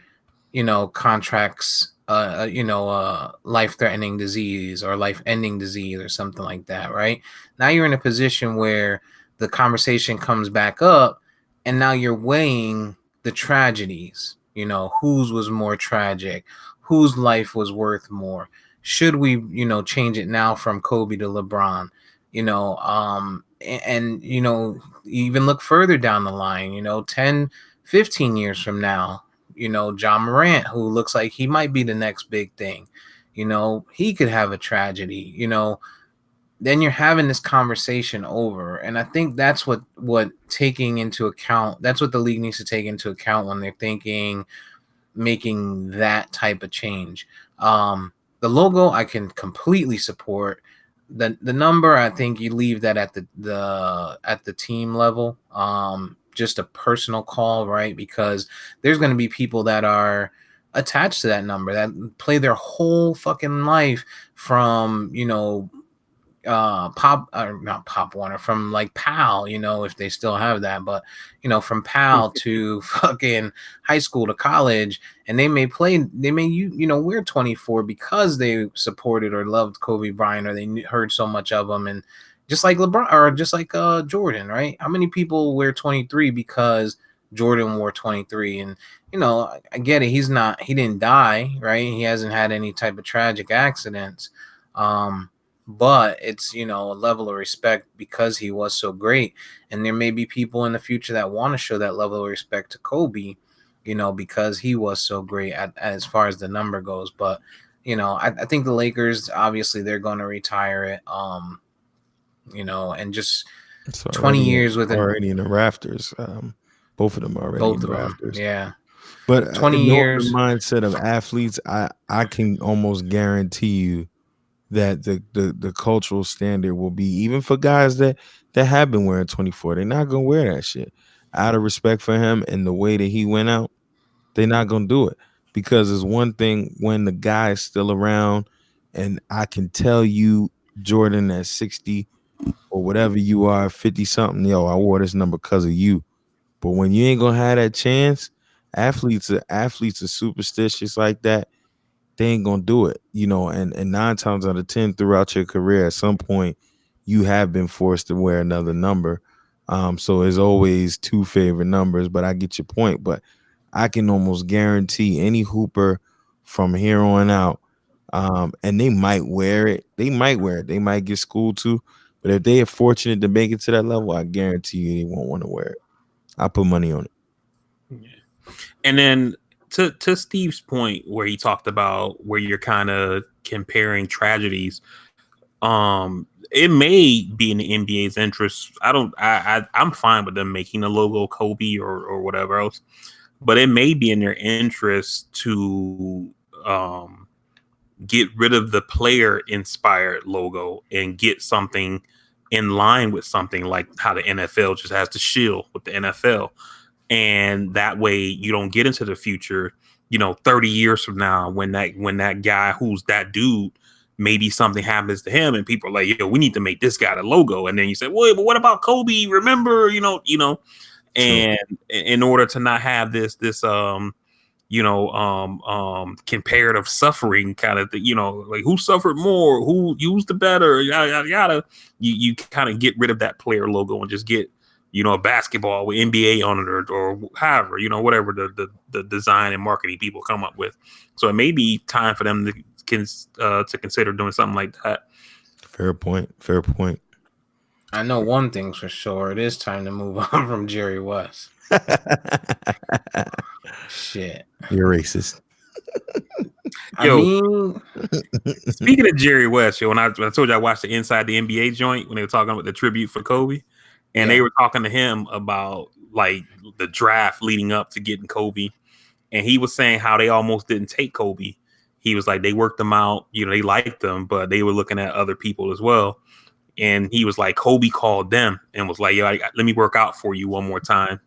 contracts life-threatening disease or life-ending disease or something like that, right? Now you're in a position where the conversation comes back up, and now you're weighing the tragedies. Whose was more tragic, whose life was worth more. Should we change it now from Kobe to LeBron? And even look further down the line, 10 15 years from now, John Morant, who looks like he might be the next big thing, he could have a tragedy, then you're having this conversation over. And I think that's what taking into account, that's what the league needs to take into account when they're making that type of change. The logo I can completely support. The number, I think you leave that at the team level. Just a personal call, right? Because there's going to be people that are attached to that number, that play their whole fucking life from Pop, or not Pop Warner, from like PAL, if they still have that, but from PAL to fucking high school to college, and they may wear 24 because they supported or loved Kobe Bryant, or they heard so much of him. And just like LeBron, or just like Jordan, right? How many people wear 23 because Jordan wore 23? And I get it, he didn't die, right? He hasn't had any type of tragic accidents. But it's a level of respect because he was so great. And there may be people in the future that want to show that level of respect to Kobe, because he was so great as far as the number goes. But I think the Lakers, obviously, they're going to retire it. And just It's 20 years with already in the rafters. Both of them already both in of the them. rafters. Yeah. But 20 knowing the years. mindset of athletes, I can almost guarantee you that the cultural standard will be, even for guys that have been wearing 24, they're not gonna wear that shit out of respect for him and the way that he went out. They're not gonna do it, because it's one thing when the guy is still around, and I can tell you, Jordan, at 60 or whatever you are, 50 something, yo, I wore this number because of you. But when you ain't gonna have that chance, athletes are superstitious like that. They ain't gonna do it, and 9 times out of 10 throughout your career, at some point, you have been forced to wear another number. So there's always two favorite numbers, but I get your point. But I can almost guarantee any hooper from here on out, and they might wear it. They might wear it. They might get schooled too. But if they are fortunate to make it to that level, I guarantee you they won't want to wear it. I put money on it. Yeah. And then to Steve's point, where he talked about where you're kind of comparing tragedies, it may be in the NBA's interest. I'm fine with them making a logo Kobe or whatever else, but it may be in their interest to get rid of the player inspired logo and get something in line with something like how the NFL just has the shield with the NFL. And that way you don't get into the future, 30 years from now, when that guy who's that dude, maybe something happens to him and people are like, yo, we need to make this guy the logo. And then you say, well, but what about Kobe? Remember, and in order to not have this comparative suffering kind of thing, like who suffered more, who used the better, yada yada yada. You kind of get rid of that player logo and just get a basketball with NBA on it, or however, whatever the design and marketing people come up with. So it may be time for them to consider doing something like that. Fair point. Fair point. I know one thing's for sure. It is time to move on from Jerry West. Shit. You're racist. I mean, speaking of Jerry West, when I told you I watched the Inside the NBA joint when they were talking about the tribute for Kobe, and they were talking to him about like the draft leading up to getting Kobe, and he was saying how they almost didn't take Kobe. He was like, they worked him out, they liked him, but they were looking at other people as well. And he was like, Kobe called them and was like, yo, let me work out for you one more time.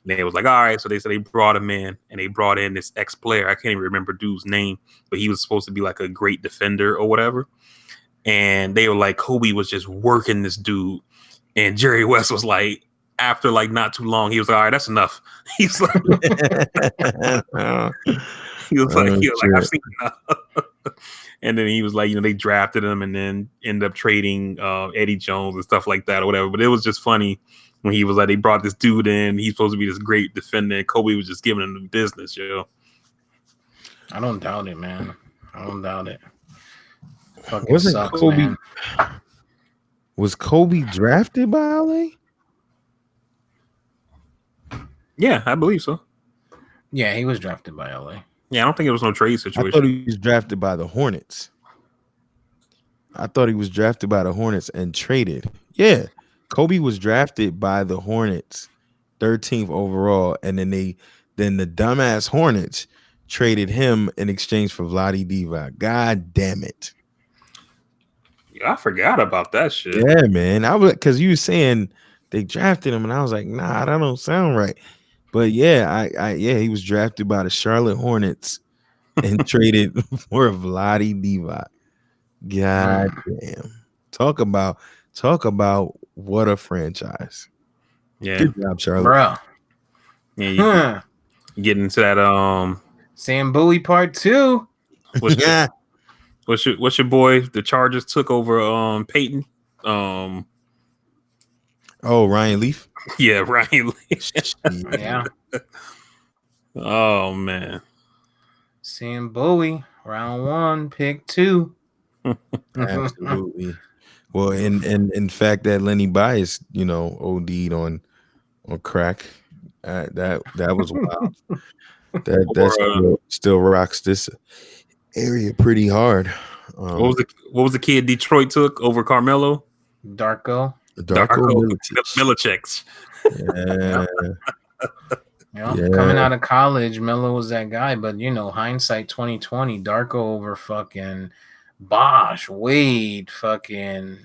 And they was like, all right. So they said they brought him in, and they brought in this ex-player. I can't even remember dude's name, but he was supposed to be like a great defender or whatever. And they were like, Kobe was just working this dude. And Jerry West was like, after like not too long, he was like, all right, that's enough. He's like, he was like, I've seen enough. And then he was like, they drafted him and then ended up trading Eddie Jones and stuff like that or whatever. But it was just funny when he was like, they brought this dude in. He's supposed to be this great defender. And Kobe was just giving him the business, I don't doubt it, man. I don't doubt it. Fucking Wasn't sucks, Kobe? man. Was Kobe drafted by LA? Yeah, I believe so. Yeah, he was drafted by LA. Yeah, I don't think it was no trade situation. I thought he was drafted by the Hornets. I thought he was drafted by the Hornets and traded. Yeah, Kobe was drafted by the Hornets, 13th overall, and then the dumbass Hornets traded him in exchange for Vlade Divac. God damn it! Yeah, I forgot about that shit. Yeah, man. I was because you were saying they drafted him, and I was like, nah, that don't sound right. But yeah, he was drafted by the Charlotte Hornets and traded for Vlade Divac. God damn. Talk about what a franchise. Yeah. Good job, Charlotte. Bro. Yeah, you get into that Sam Bowie Part 2. What's your boy? The Chargers took over Peyton. Ryan Leaf. Yeah, Ryan Leaf. Yeah. Oh man. Sam Bowie, round 1, pick 2. Absolutely. Well, in fact, that Lenny Bias, OD'd on crack. That was wild. That still rocks this area pretty hard. What was the kid Detroit took over Carmelo? Darko Milicic. Yeah. Coming out of college, Melo was that guy, but hindsight 2020, Darko over fucking Bosh, Wade, fucking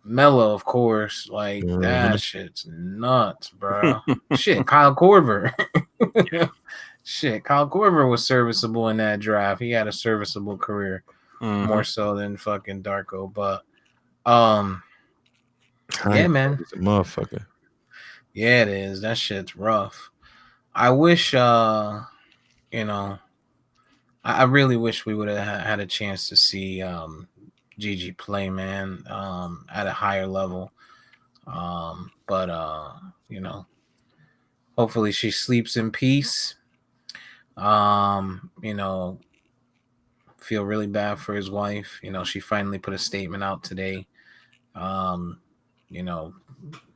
Melo, of course. Like that shit's nuts, bro. Shit, Kyle Korver. Shit, Kyle Korver was serviceable in that draft. He had a serviceable career, more so than fucking Darko. But yeah, man, it's a motherfucker. Yeah, it is. That shit's rough. I wish, I really wish we would have had a chance to see Gigi play, man, at a higher level. But hopefully she sleeps in peace. Feel really bad for his wife. She finally put a statement out today.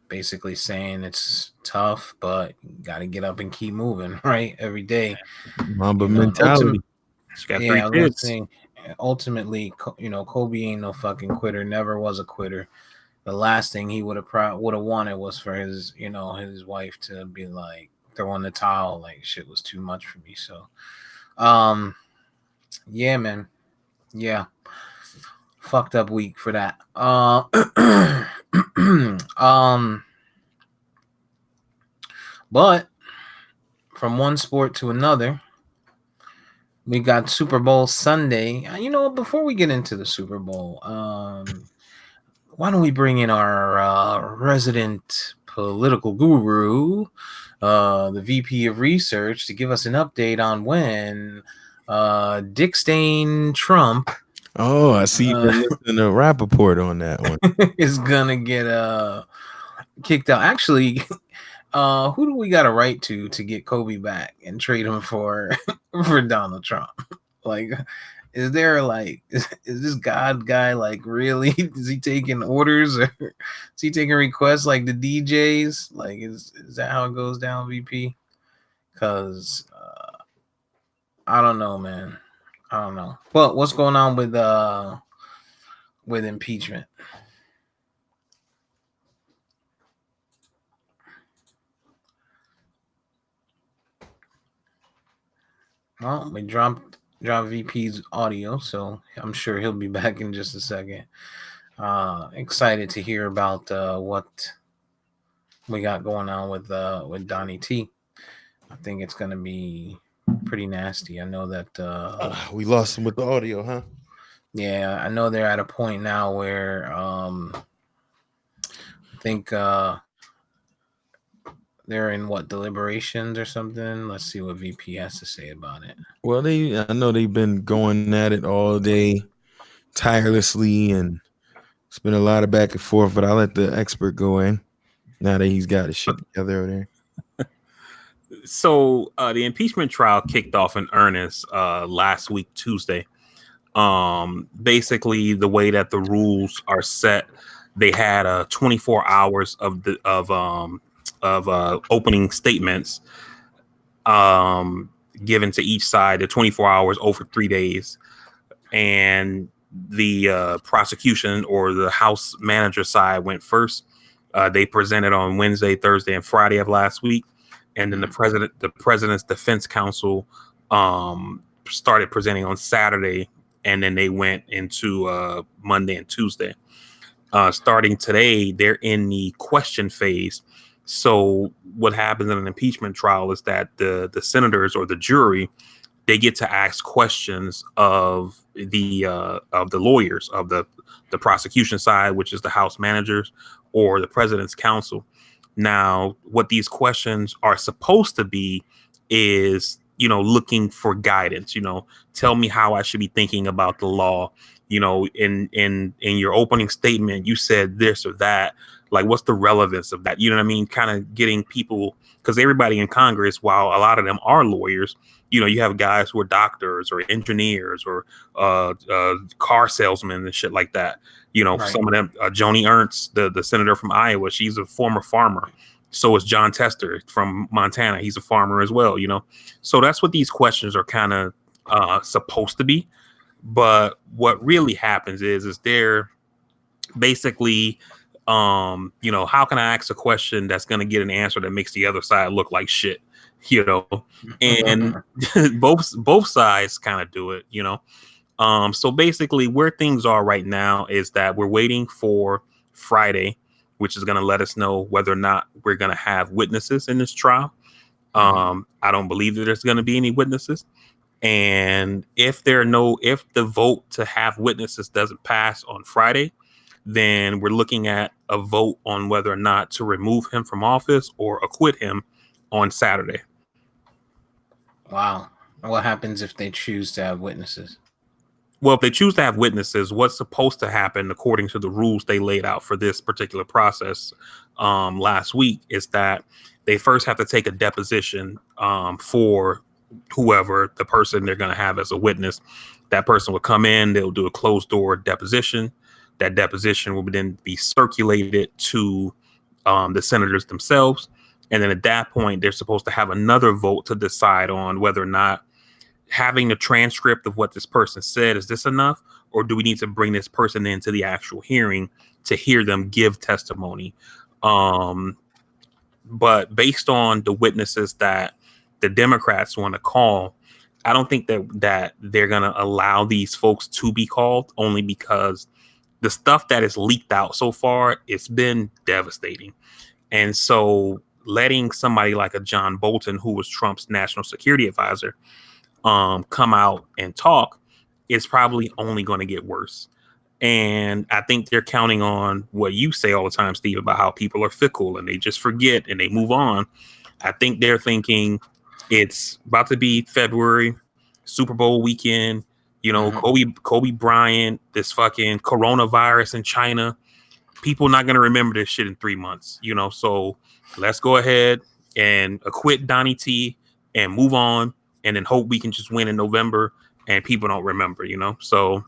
Basically saying it's tough, but you got to get up and keep moving, right? Every day. Mamba mentality. I was gonna say, ultimately, Kobe ain't no fucking quitter. Never was a quitter. The last thing he would have wanted was for his, his wife to be like throwing the towel, like shit was too much for me. So, yeah, man, yeah, fucked up week for that. But from one sport to another, we got Super Bowl Sunday. Before we get into the Super Bowl, why don't we bring in our resident political guru, the VP of Research, to give us an update on when Dick Stain Trump. Oh, I see you've been listening to Rappaport on that one. Is gonna get kicked out. Actually, who do we got a right to get Kobe back and trade him for Donald Trump? Like, is there is this God guy really? Is he taking orders or is he taking requests like the DJs? Like, is that how it goes down, VP? Because I don't know, man. I don't know. Well, what's going on with impeachment? Well, we dropped VP's audio, so I'm sure he'll be back in just a second. Excited to hear about what we got going on with Donny T. I think it's gonna be pretty nasty. I know that We lost him with the audio, huh? yeah, I know they're at a point now where I think they're in what, deliberations or something. Let's see what VP has to say about it. Well, I know they've been going at it all day, tirelessly, and it's been a lot of back and forth. But I'll let the expert go in now that he's got his shit together over there. So the impeachment trial kicked off in earnest last week, Tuesday. Basically, the way that the rules are set, they had 24 hours of opening statements given to each side. The 24 hours over 3 days, and the prosecution or the House manager side went first. They presented on Wednesday, Thursday, and Friday of last week, and then the president's defense counsel started presenting on Saturday, and then they went into Monday and Tuesday. Starting today, they're in the question phase. So what happens in an impeachment trial is that the senators or the jury, they get to ask questions of the lawyers of the prosecution side, which is the House managers or the president's counsel. Now, what these questions are supposed to be is, looking for guidance. Tell me how I should be thinking about the law. In your opening statement, you said this or that. Like, what's the relevance of that? You know what I mean? Kind of getting people, because everybody in Congress, while a lot of them are lawyers, you have guys who are doctors or engineers or car salesmen and shit like that. Right. Some of them, Joni Ernst, the senator from Iowa, she's a former farmer. So is John Tester from Montana. He's a farmer as well, So that's what these questions are kind of supposed to be. But what really happens is they're basically, how can I ask a question that's going to get an answer that makes the other side look like shit, and both sides kind of do it, So basically where things are right now is that we're waiting for Friday, which is going to let us know whether or not we're going to have witnesses in this trial. I don't believe that there's going to be any witnesses. And if the vote to have witnesses doesn't pass on Friday, then we're looking at a vote on whether or not to remove him from office or acquit him on Saturday. Wow. What happens if they choose to have witnesses? Well, if they choose to have witnesses, what's supposed to happen according to the rules they laid out for this particular process last week is that they first have to take a deposition for whoever the person they're going to have as a witness. That person will come in, they'll do a closed door deposition. That deposition will then be circulated to the senators themselves. And then at that point, they're supposed to have another vote to decide on whether or not having the transcript of what this person said, is this enough? Or do we need to bring this person into the actual hearing to hear them give testimony? But based on the witnesses that the Democrats want to call, I don't think that they're going to allow these folks to be called, only because the stuff that is leaked out so far, it's been devastating. And so letting somebody like a John Bolton, who was Trump's national security advisor, come out and talk is probably only going to get worse. And I think they're counting on what you say all the time, Steve, about how people are fickle and they just forget and they move on. I think they're thinking it's about to be February, Super Bowl weekend, Kobe Bryant, this fucking coronavirus in China. People not going to remember this shit in 3 months, so let's go ahead and acquit Donny T and move on, and then hope we can just win in November and people don't remember, So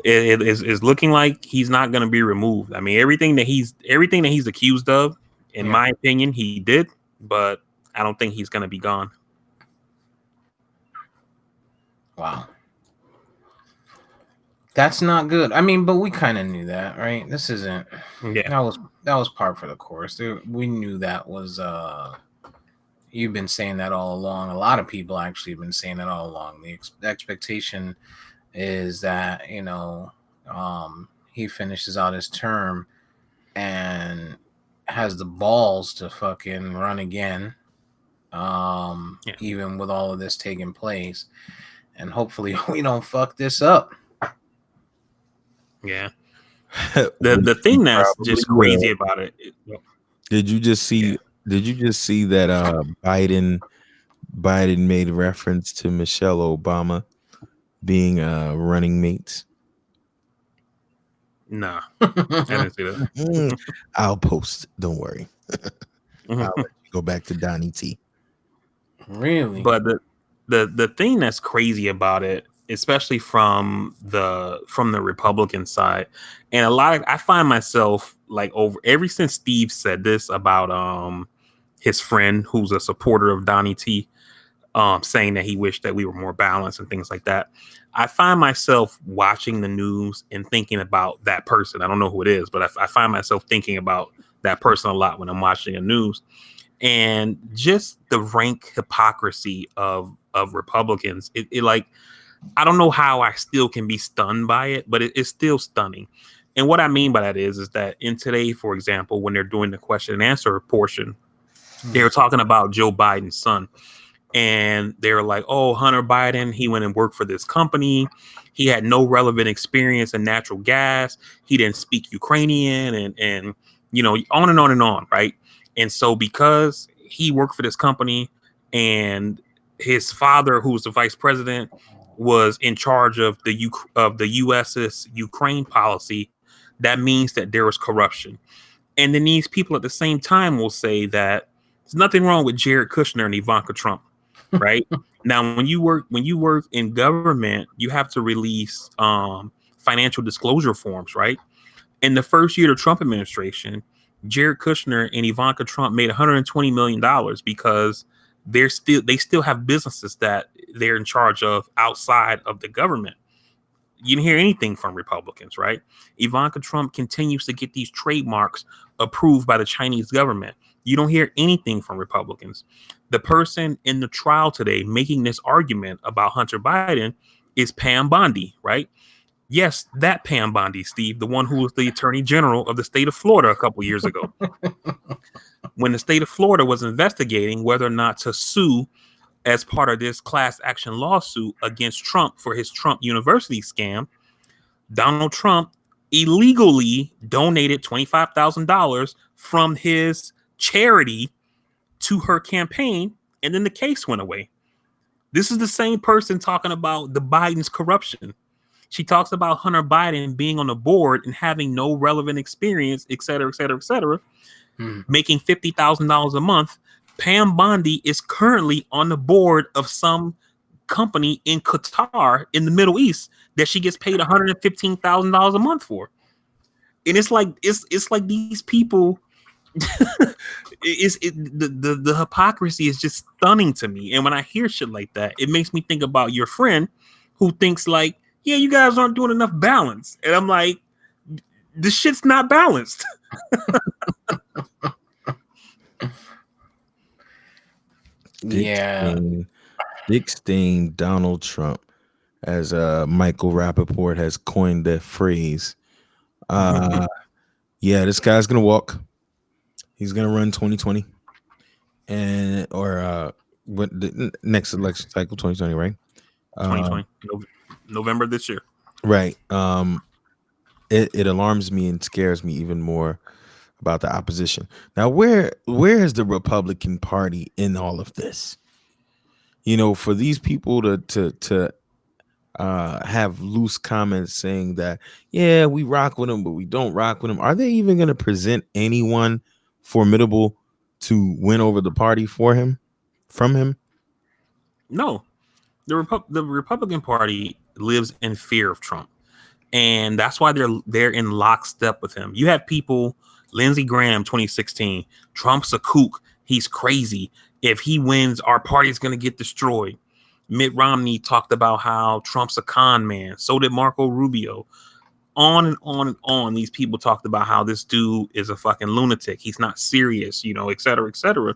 it is looking like he's not going to be removed. I mean, everything that he's accused of, in my opinion, he did, but I don't think he's going to be gone. Wow. That's not good. I mean, but we kind of knew that, right? This isn't. Yeah. That was par for the course. We knew that was you've been saying that all along. A lot of people actually have been saying that all along. The expectation is that, he finishes out his term and has the balls to fucking run again, Yeah. even with all of this taking place. And hopefully we don't fuck this up. Yeah. Which The we thing that's probably just will. crazy about it. Did you just see? Yeah. Did you just see that Biden made reference to Michelle Obama being running mates? Nah, I didn't see that. I'll post. Don't worry. I'll let you go back to Donny T. Really? But the thing that's crazy about it, especially from the Republican side, and I find myself like over ever since Steve said this about his friend who's a supporter of Donny T, saying that he wished that we were more balanced and things like that. I find myself watching the news and thinking about that person. I don't know who it is, but I find myself thinking about that person a lot when I'm watching the news. And just the rank hypocrisy of Republicans, it like, I don't know how I still can be stunned by it, but it's still stunning. And what I mean by that is that in today, for example, when they're doing the question and answer portion, they were talking about Joe Biden's son. And they were like, oh, Hunter Biden, he went and worked for this company. He had no relevant experience in natural gas. He didn't speak Ukrainian and on and on and on, right? And so because he worked for this company and his father, who was the vice president, was in charge of the US's Ukraine policy, that means that there was corruption. And then these people at the same time will say that there's nothing wrong with Jared Kushner and Ivanka Trump. Right now, when you work in government, you have to release financial disclosure forms, right? In the first year of the Trump administration, Jared Kushner and Ivanka Trump made $120 million because they still have businesses that they're in charge of outside of the government. You didn't hear anything from Republicans, right? Ivanka Trump continues to get these trademarks approved by the Chinese government. You don't hear anything from Republicans. The person in the trial today making this argument about Hunter Biden is Pam Bondi, right? Yes, that Pam Bondi, Steve, the one who was the attorney general of the state of Florida a couple years ago. When the state of Florida was investigating whether or not to sue as part of this class action lawsuit against Trump for his Trump University scam, Donald Trump illegally donated $25,000 from his charity to her campaign, and then the case went away. This is the same person talking about the Biden's corruption. She talks about Hunter Biden being on the board and having no relevant experience, et cetera, et cetera, et cetera, making $50,000 a month. Pam Bondi is currently on the board of some company in Qatar in the Middle East that she gets paid $115,000 a month for. And it's like these people the hypocrisy is just stunning to me. And when I hear shit like that, it makes me think about your friend who thinks like, yeah, you guys aren't doing enough balance. And I'm like, this shit's not balanced. Dick stain Donald Trump, as Michael Rappaport has coined that phrase. Yeah, this guy's gonna walk. He's gonna run 2020, or what the next election cycle, 2020, right? 2020, November this year. Right. It alarms me and scares me even more about the opposition. Now, where is the Republican Party in all of this? For these people to have loose comments saying that, yeah, we rock with him, but we don't rock with him. Are they even going to present anyone formidable to win over the party from him? No, the Republican Party lives in fear of Trump, and that's why they're in lockstep with him. You have people, Lindsey Graham, 2016, Trump's a kook, he's crazy. If he wins, our party's going to get destroyed. Mitt Romney talked about how Trump's a con man. So did Marco Rubio. On and on and on. These people talked about how this dude is a fucking lunatic. He's not serious, et cetera, et cetera.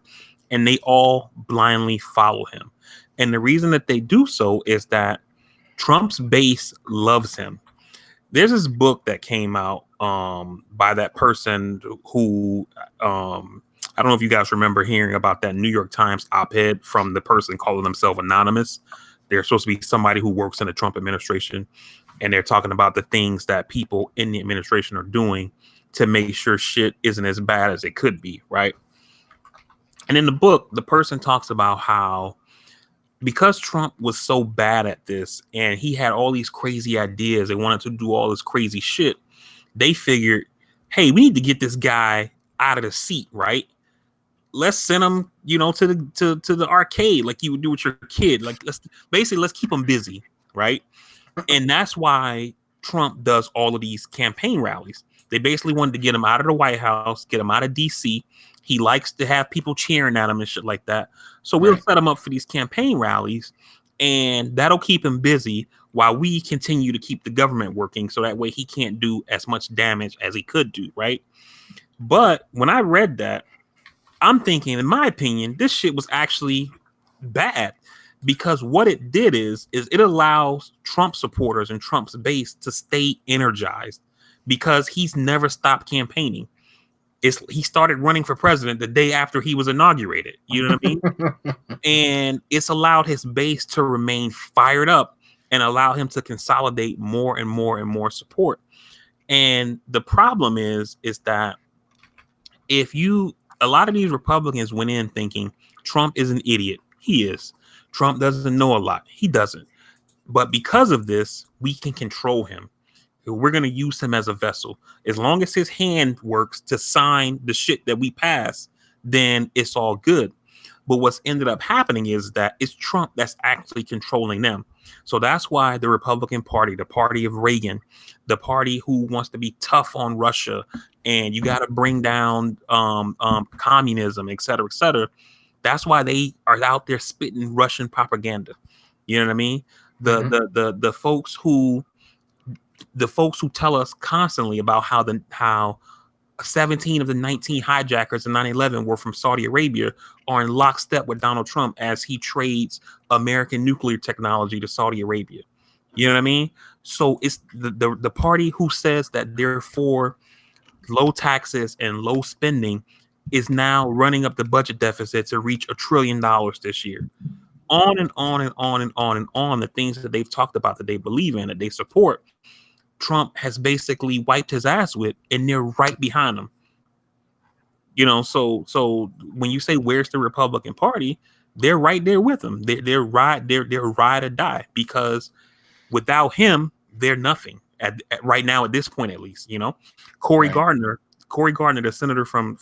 and they all blindly follow him. And the reason that they do so is that Trump's base loves him. There's this book that came out by that person who I don't know if you guys remember hearing about that New York Times op-ed from the person calling themselves anonymous. They're supposed to be somebody who works in the Trump administration, and they're talking about the things that people in the administration are doing to make sure shit isn't as bad as it could be, right? And in the book, the person talks about how because Trump was so bad at this and he had all these crazy ideas, they wanted to do all this crazy shit, they figured, hey, we need to get this guy out of the seat, right? Let's send him, to the arcade like you would do with your kid. Like let's keep him busy, right? And that's why Trump does all of these campaign rallies. They basically wanted to get him out of the White House, get him out of DC. He likes to have people cheering at him and shit like that. So we'll set him up for these campaign rallies, and that'll keep him busy while we continue to keep the government working. So that way he can't do as much damage as he could do, right? But when I read that, I'm thinking, in my opinion, this shit was actually bad, because what it did is it allows Trump supporters and Trump's base to stay energized, because he's never stopped campaigning. He started running for president the day after he was inaugurated. You know what I mean? And it's allowed his base to remain fired up and allow him to consolidate more and more and more support. And the problem is that a lot of these Republicans went in thinking Trump is an idiot. He is. Trump doesn't know a lot. He doesn't. But because of this, we can control him. We're going to use him as a vessel. As long as his hand works to sign the shit that we pass, then it's all good. But what's ended up happening is that it's Trump that's actually controlling them. So that's why the Republican Party, the party of Reagan, the party who wants to be tough on Russia, and you got to bring down communism, et cetera, that's why they are out there spitting Russian propaganda. You know what I mean? The folks who tell us constantly about how 17 of the 19 hijackers in 9/11 were from Saudi Arabia are in lockstep with Donald Trump as he trades American nuclear technology to Saudi Arabia. You know what I mean? So it's the party who says that they're for low taxes and low spending is now running up the budget deficit to reach $1 trillion this year. On and on and on and on and on, the things that they've talked about, that they believe in, that they support, Trump has basically wiped his ass with, and they're right behind him. So when you say where's the Republican Party, they're right there with him. They're ride or die, because without him, they're nothing at right now, at this point, at least. Cory Gardner, the senator from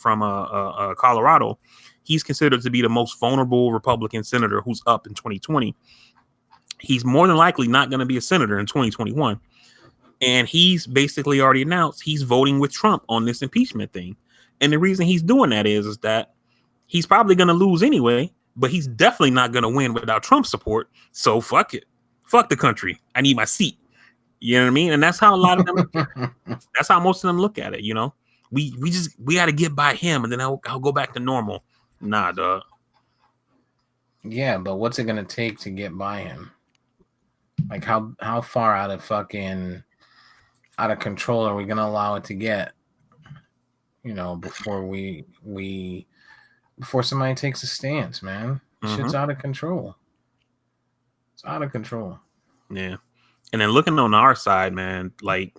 Colorado, he's considered to be the most vulnerable Republican senator who's up in 2020. He's more than likely not going to be a senator in 2021. And he's basically already announced he's voting with Trump on this impeachment thing. And the reason he's doing that is that he's probably going to lose anyway, but he's definitely not going to win without Trump's support. So fuck it. Fuck the country. I need my seat. You know what I mean? And that's how a lot of them, that's how most of them look at it. We got to get by him, and then I'll go back to normal. Nah, dog. Yeah, but what's it going to take to get by him? Like how far out of control are we going to allow it to get, before somebody takes a stance, man? Shit's out of control. It's out of control. Yeah. And then looking on our side, man, like,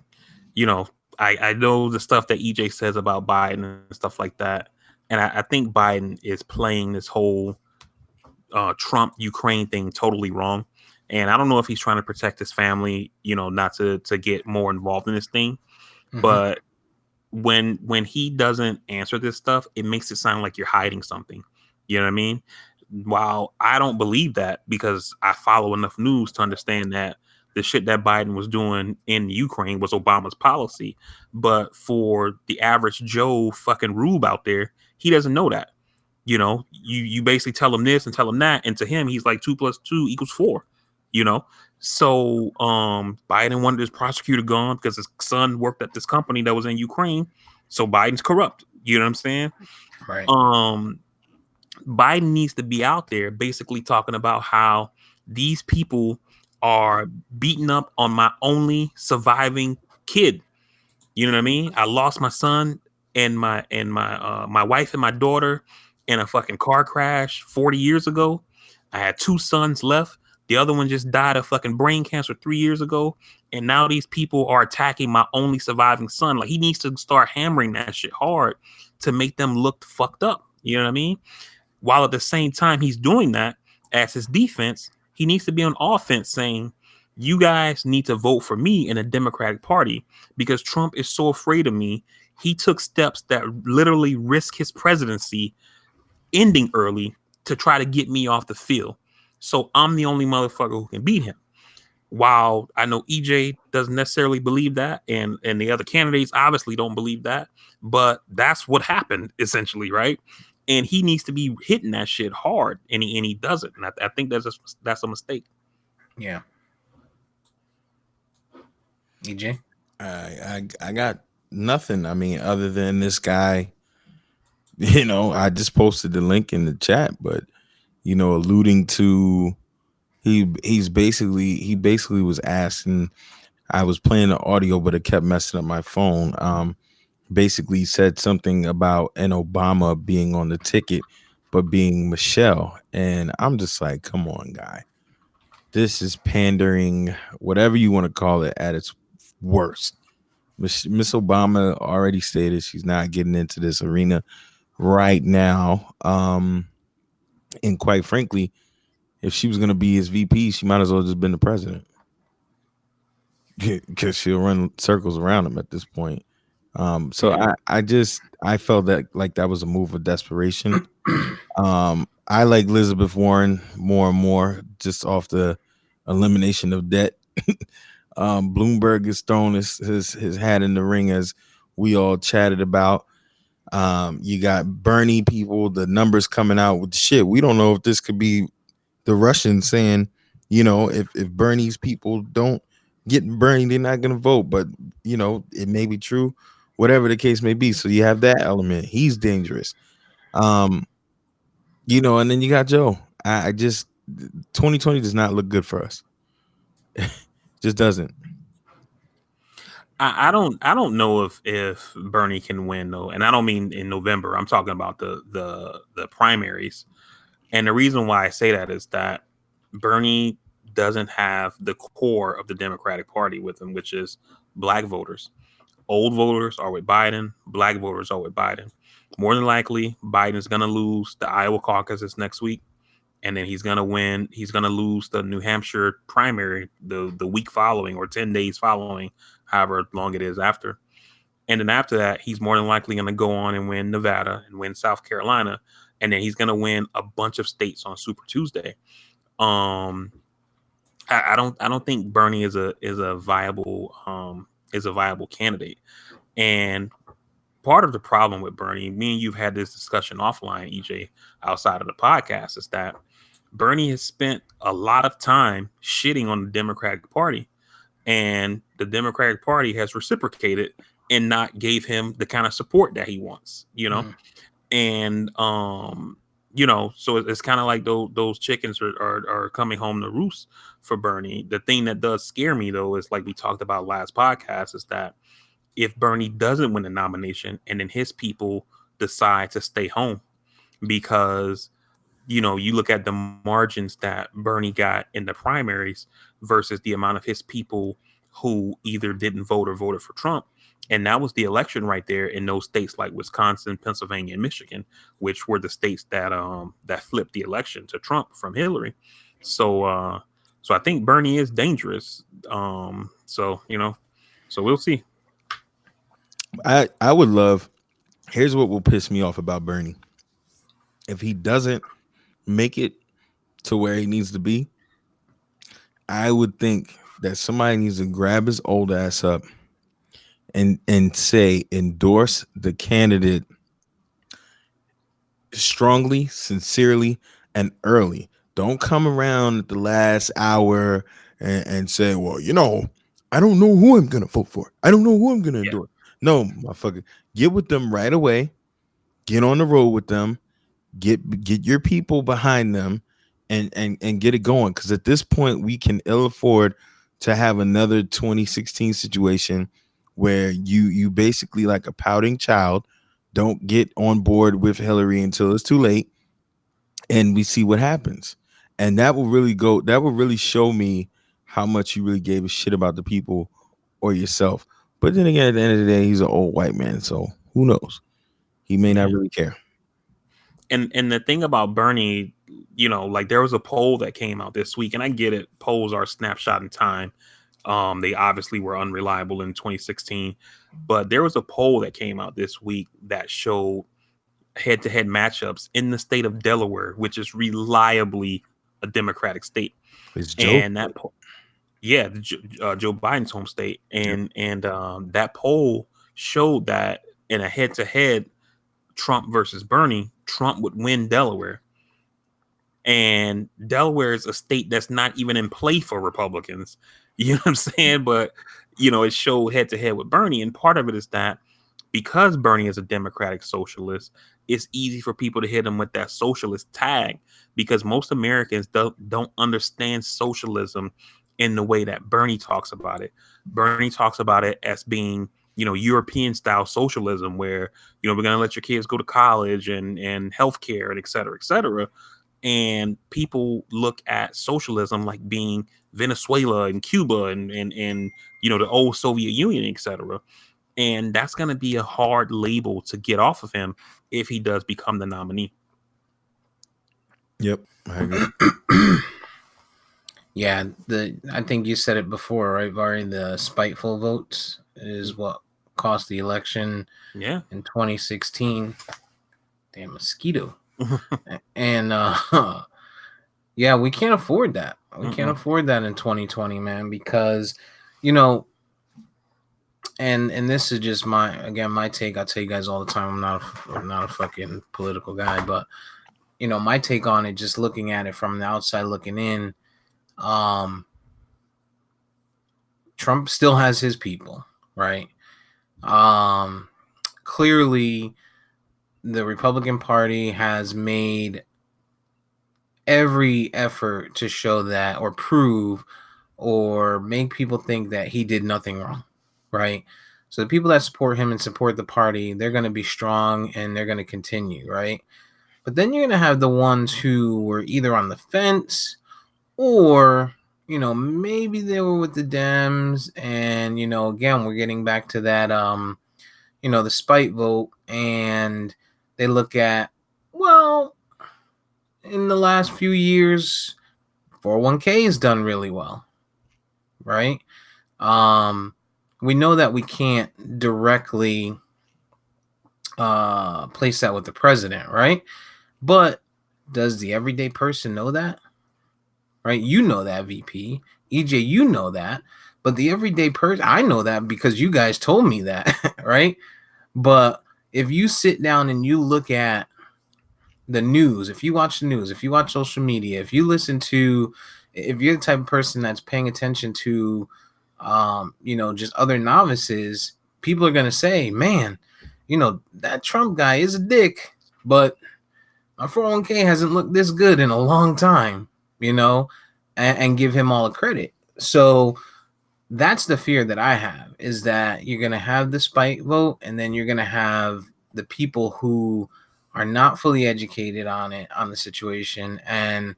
I know the stuff that EJ says about Biden and stuff like that. And I think Biden is playing this whole Trump Ukraine thing totally wrong. And I don't know if he's trying to protect his family, not to get more involved in this thing. But when he doesn't answer this stuff, it makes it sound like you're hiding something. You know what I mean? While I don't believe that, because I follow enough news to understand that the shit that Biden was doing in Ukraine was Obama's policy. But for the average Joe fucking rube out there, he doesn't know that. You basically tell him this and tell him that, and to him, he's like 2 + 2 = 4. So Biden wanted his prosecutor gone because his son worked at this company that was in Ukraine. So Biden's corrupt. You know what I'm saying? Right. Biden needs to be out there basically talking about how these people are beating up on my only surviving kid. You know what I mean? I lost my son and my wife and my daughter in a fucking car crash 40 years ago. I had two sons left. The other one just died of fucking brain cancer 3 years ago. And now these people are attacking my only surviving son. Like, he needs to start hammering that shit hard to make them look fucked up. You know what I mean? While at the same time he's doing that as his defense, he needs to be on offense saying, you guys need to vote for me in the Democratic Party because Trump is so afraid of me. He took steps that literally risk his presidency ending early to try to get me off the field. So I'm the only motherfucker who can beat him. While I know EJ doesn't necessarily believe that, and the other candidates obviously don't believe that, but that's what happened essentially, right? And he needs to be hitting that shit hard, and he doesn't. And I think that's a mistake. Yeah. EJ? I got nothing. I mean, other than this guy, I just posted the link in the chat, but alluding to he basically was asking. I was playing the audio, but it kept messing up my phone. Basically said something about an Obama being on the ticket, but being Michelle, and I'm just like, come on, guy. This is pandering, whatever you want to call it, at its worst. Miss Obama already stated she's not getting into this arena right now. And quite frankly, if she was going to be his VP, she might as well just been the president because she'll run circles around him at this point. So Yeah. I felt that like that was a move of desperation. I like Elizabeth Warren more and more just off the elimination of debt. Bloomberg is thrown his hat in the ring, as we all chatted about. You got Bernie people, the numbers coming out with shit. We don't know if this could be the Russians saying, if Bernie's people don't get Bernie, they're not gonna vote. But it may be true, whatever the case may be. So you have that element. He's dangerous. And then you got Joe. I just 2020 does not look good for us. Just doesn't. I don't know if Bernie can win though, and I don't mean in November. I'm talking about the primaries. And the reason why I say that is that Bernie doesn't have the core of the Democratic Party with him, which is black voters. Old voters are with Biden. Black voters are with Biden. More than likely, Biden's going to lose the Iowa caucuses next week, and then he's going to win. He's going to lose the New Hampshire primary the week following or 10 days following, however long it is after. And then after that, he's more than likely going to go on and win Nevada and win South Carolina, and then he's going to win a bunch of states on Super Tuesday. I don't think Bernie is a viable candidate. And part of the problem with Bernie, me and you've had this discussion offline, EJ, outside of the podcast, is that Bernie has spent a lot of time shitting on the Democratic Party, and the Democratic Party has reciprocated and not gave him the kind of support that he wants, and so it's kind of like those chickens are coming home to roost for Bernie. The thing that does scare me though is, like we talked about last podcast, is that if Bernie doesn't win the nomination and then his people decide to stay home because you look at the margins that Bernie got in the primaries versus the amount of his people who either didn't vote or voted for Trump. And that was the election right there in those states like Wisconsin, Pennsylvania, and Michigan, which were the states that flipped the election to Trump from Hillary. So so I think Bernie is dangerous. So we'll see. I would love. Here's what will piss me off about Bernie. If he doesn't make it to where he needs to be, I would think that somebody needs to grab his old ass up and say endorse the candidate strongly, sincerely, and early. Don't come around at the last hour and say, well, I don't know who I'm gonna vote for. I don't know who I'm gonna endorse. No, motherfucker. Get with them right away. Get on the road with them. Get your people behind them and get it going, because at this point we can ill afford to have another 2016 situation where you basically, like a pouting child, don't get on board with Hillary until it's too late, and we see what happens. And that will really show me how much you really gave a shit about the people or yourself. But then again, at the end of the day, he's an old white man, so who knows? He may not really care. And the thing about Bernie, like there was a poll that came out this week, and I get it, polls are a snapshot in time. They obviously were unreliable in 2016, but there was a poll that came out this week that showed head-to-head matchups in the state of Delaware, which is reliably a Democratic state. It's Joe. And that Joe Biden's home state, and that poll showed that in a head-to-head Trump versus Bernie, Trump would win Delaware. And Delaware is a state that's not even in play for Republicans. You know what I'm saying? But, it showed head to head with Bernie. And part of it is that because Bernie is a democratic socialist, it's easy for people to hit him with that socialist tag, because most Americans don't understand socialism in the way that Bernie talks about it. Bernie talks about it as being, European style socialism, where, we're going to let your kids go to college and healthcare and et cetera, et cetera. And people look at socialism like being Venezuela and Cuba and the old Soviet Union, et cetera. And that's going to be a hard label to get off of him if he does become the nominee. Yep, I agree. Yeah, I think you said it before, right, Vari? The spiteful votes is what cost the election in 2016. Damn mosquito. And yeah, we can't afford that. We can't afford that in 2020, man, because and this is just my take. I tell you guys all the time, I'm not a fucking political guy, but my take on it, just looking at it from the outside looking in, Trump still has his people, right? Clearly the Republican Party has made every effort to show that, or prove, or make people think that he did nothing wrong, right? So the people that support him and support the party, they're going to be strong and they're going to continue, right? But then you're going to have the ones who were either on the fence or, maybe they were with the Dems. And, again, we're getting back to that, the spite vote. And they look at, well, in the last few years, 401k has done really well, right? We know that we can't directly place that with the president, right? But does the everyday person know that? Right? You know that, VP. EJ, you know that. But the everyday person, I know that because you guys told me that, right? But if you sit down and you look at the news, if you watch the news, if you watch social media, if you're the type of person that's paying attention to, just other novices, people are going to say, man, that Trump guy is a dick, but my 401k hasn't looked this good in a long time, and give him all the credit. So that's the fear that I have, is that you're going to have the spite vote, and then you're going to have the people who are not fully educated on the situation, and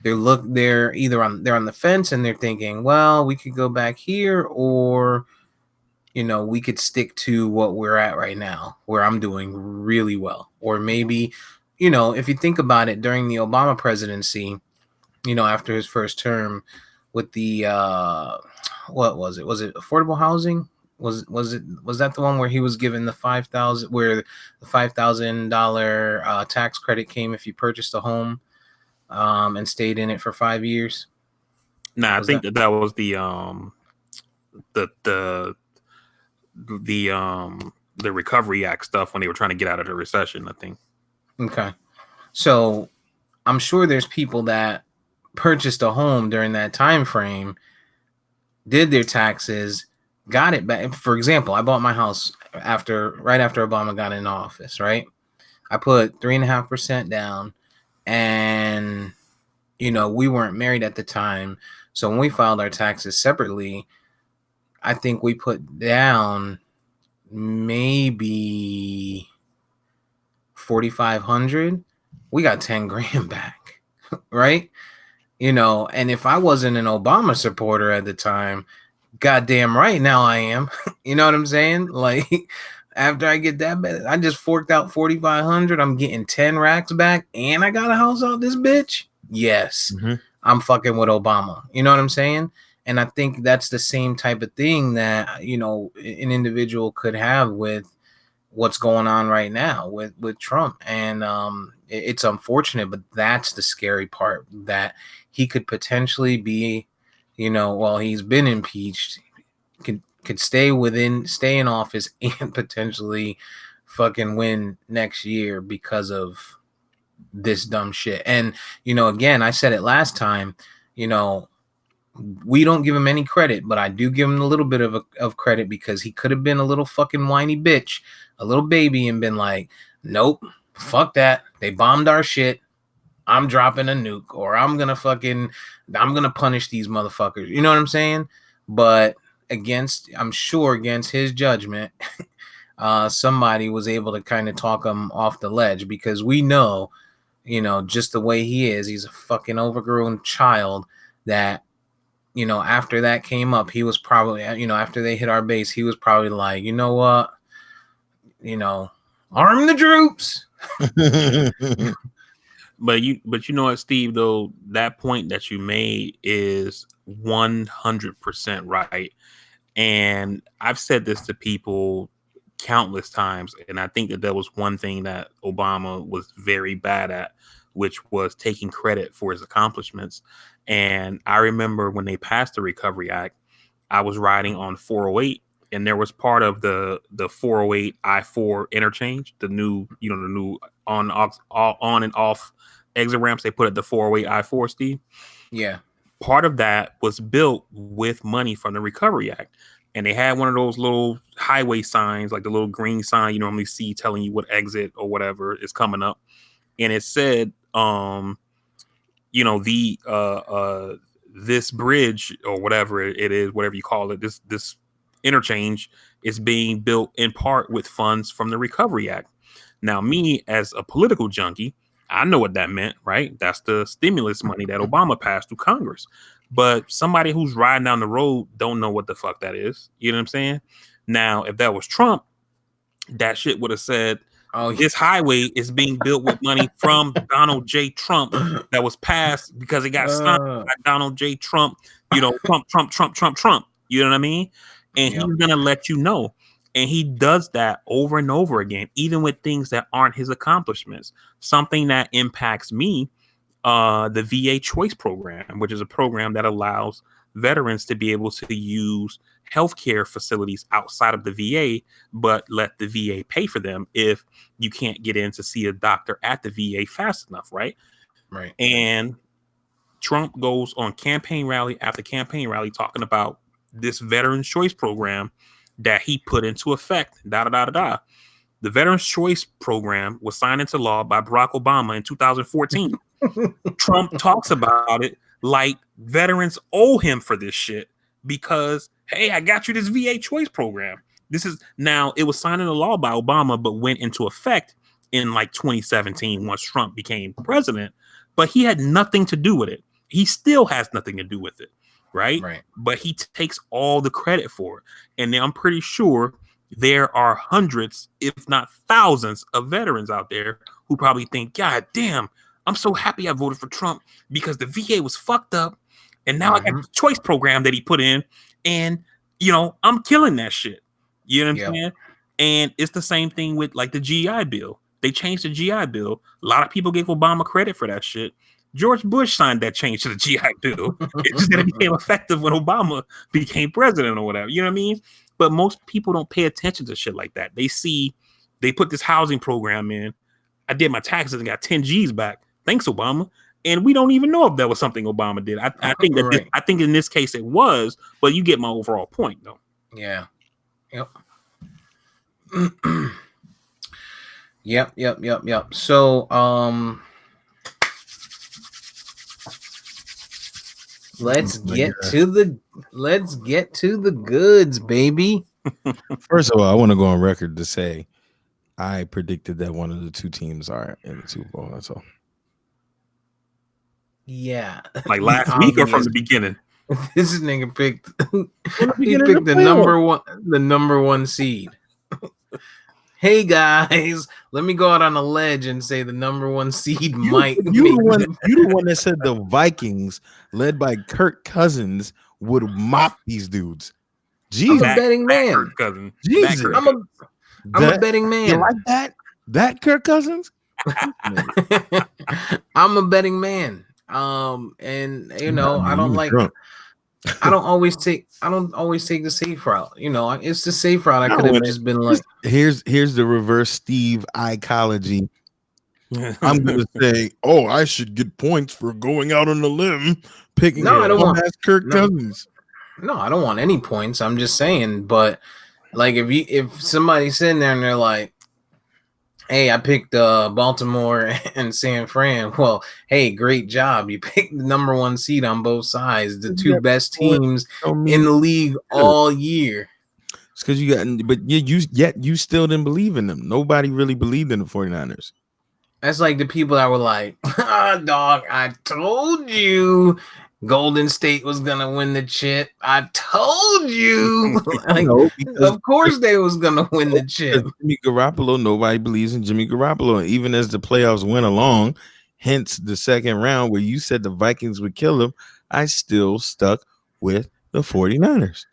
they're on the fence, and they're thinking, well, we could go back here, or we could stick to what we're at right now, where I'm doing really well. Or maybe, if you think about it, during the Obama presidency, after his first term, with the what was it? Was it affordable housing? Was that the one where he was given the $5,000 tax credit came if you purchased a home and stayed in it for 5 years? Nah, I think that was the Recovery Act stuff when they were trying to get out of the recession, I think. Okay. So I'm sure there's people that purchased a home during that time frame, did their taxes, got it back. For example, I bought my house right after Obama got in office, right? I put 3.5% down, and we weren't married at the time, so when we filed our taxes separately, I think we put down maybe 4,500. We got 10 grand back, right? And if I wasn't an Obama supporter at the time, goddamn right now I am. You know what I'm saying? Like, after I get that, I just forked out 4,500. I'm getting 10 racks back, and I got a house out this bitch. Yes, I'm fucking with Obama. You know what I'm saying? And I think that's the same type of thing that an individual could have with what's going on right now with Trump. And it's unfortunate, but that's the scary part, that he could potentially be, well, he's been impeached, could stay in office and potentially fucking win next year because of this dumb shit. And again, I said it last time, we don't give him any credit, but I do give him a little bit of credit, because he could have been a little fucking whiny bitch, a little baby, and been like, nope, fuck that, they bombed our shit, I'm dropping a nuke, or I'm gonna punish these motherfuckers. You know what I'm saying? But I'm sure against his judgment, somebody was able to kind of talk him off the ledge, because we know, just the way he is, he's a fucking overgrown child that, after that came up, he was probably, after they hit our base, he was probably like, you know what, arm the troops. But you know what, Steve, though, that point that you made is 100% right. And I've said this to people countless times, and I think that there was one thing that Obama was very bad at, which was taking credit for his accomplishments. And I remember when they passed the Recovery Act, I was riding on 408, and there was part of the 408 I-4 interchange, the new on and off exit ramps they put at the 408 I-4, Steve. Yeah. Part of that was built with money from the Recovery Act. And they had one of those little highway signs, like the little green sign you normally see telling you what exit or whatever is coming up. And it said, this bridge or whatever it is, whatever you call it, this interchange is being built in part with funds from the Recovery Act. Now, me as a political junkie, I know what that meant, right? That's the stimulus money that Obama passed through Congress. But somebody who's riding down the road don't know what the fuck that is. You know what I'm saying? Now, if that was Trump, that shit would have said, this highway is being built with money from Donald J. Trump that was passed because it got signed by Donald J. Trump, Trump. You know what I mean? And he's going to let you know. And he does that over and over again, even with things that aren't his accomplishments. Something that impacts me, the VA Choice Program, which is a program that allows veterans to be able to use healthcare facilities outside of the VA, but let the VA pay for them if you can't get in to see a doctor at the VA fast enough, right? Right. And Trump goes on campaign rally after campaign rally talking about this Veterans Choice Program that he put into effect, The Veterans Choice Program was signed into law by Barack Obama in 2014. Trump talks about it like veterans owe him for this shit because, hey, I got you this VA Choice Program. It was signed into law by Obama, but went into effect in like 2017 once Trump became president. But he had nothing to do with it. He still has nothing to do with it, right? But he takes all the credit for it. And I'm pretty sure there are hundreds, if not thousands, of veterans out there who probably think, God damn, I'm so happy I voted for Trump because the VA was fucked up. And now I got the choice program that he put in. And, I'm killing that shit. You know what I'm saying? And it's the same thing with like the GI Bill. They changed the GI Bill. A lot of people gave Obama credit for that shit. George Bush signed that change to the GI Bill. It's just that it became effective when Obama became president or whatever. You know what I mean? But most people don't pay attention to shit like that. They put this housing program in. I did my taxes and got 10 G's back. Thanks, Obama. And we don't even know if that was something Obama did. I think that I think in this case it was, but you get my overall point, though. Yeah. Yep. Yep. So, let's get to the goods, baby. First of all, I want to go on record to say I predicted that one of the two teams are in the Super Bowl. That's all. Yeah. Like The last week or from obvious. the beginning? This nigga picked. He beginning of picked the the number one seed. Hey guys, let me go out on a ledge and say the number one seed might You make the one that said the Vikings, led by Kirk Cousins, would mop these dudes. I'm Jesus, a betting That man. Kirk Cousins. Jesus. That Kirk I'm a betting man. You like that? That Kirk Cousins? I'm a betting man. And you know, I don't like. Drunk. I don't always take the safe route. You know, it's the safe route. I could have just been like, here's the reverse Steve ecology. I'm gonna say, oh, I should get points for going out on a limb, picking I don't want Kirk Cousins. No, I don't want any points. I'm just saying, but like if somebody's sitting there and they're like, hey, I picked Baltimore and San Fran. Well, hey, great job. You picked the number one seed on both sides, the two best teams in the league all year. It's because you got, but you still didn't believe in them. Nobody really believed in the 49ers. That's like the people that were like, dog, I told you Golden State was gonna win the chip. I told you. Like, no, of course they was gonna win the chip. Jimmy Garoppolo, nobody believes in Jimmy Garoppolo. Even as the playoffs went along, hence the second round where you said the Vikings would kill him, I still stuck with the 49ers.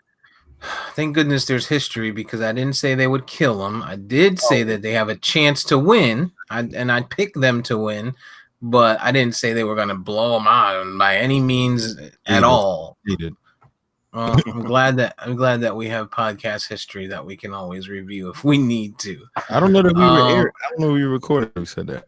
Thank goodness there's history, because I didn't say they would kill them. I did say that they have a chance to win, and I picked them to win, but I didn't say they were going to blow them out by any means at all. They did. I'm glad that we have podcast history that we can always review if we need to. I don't know that we were aired. I don't know if we recorded. We said that.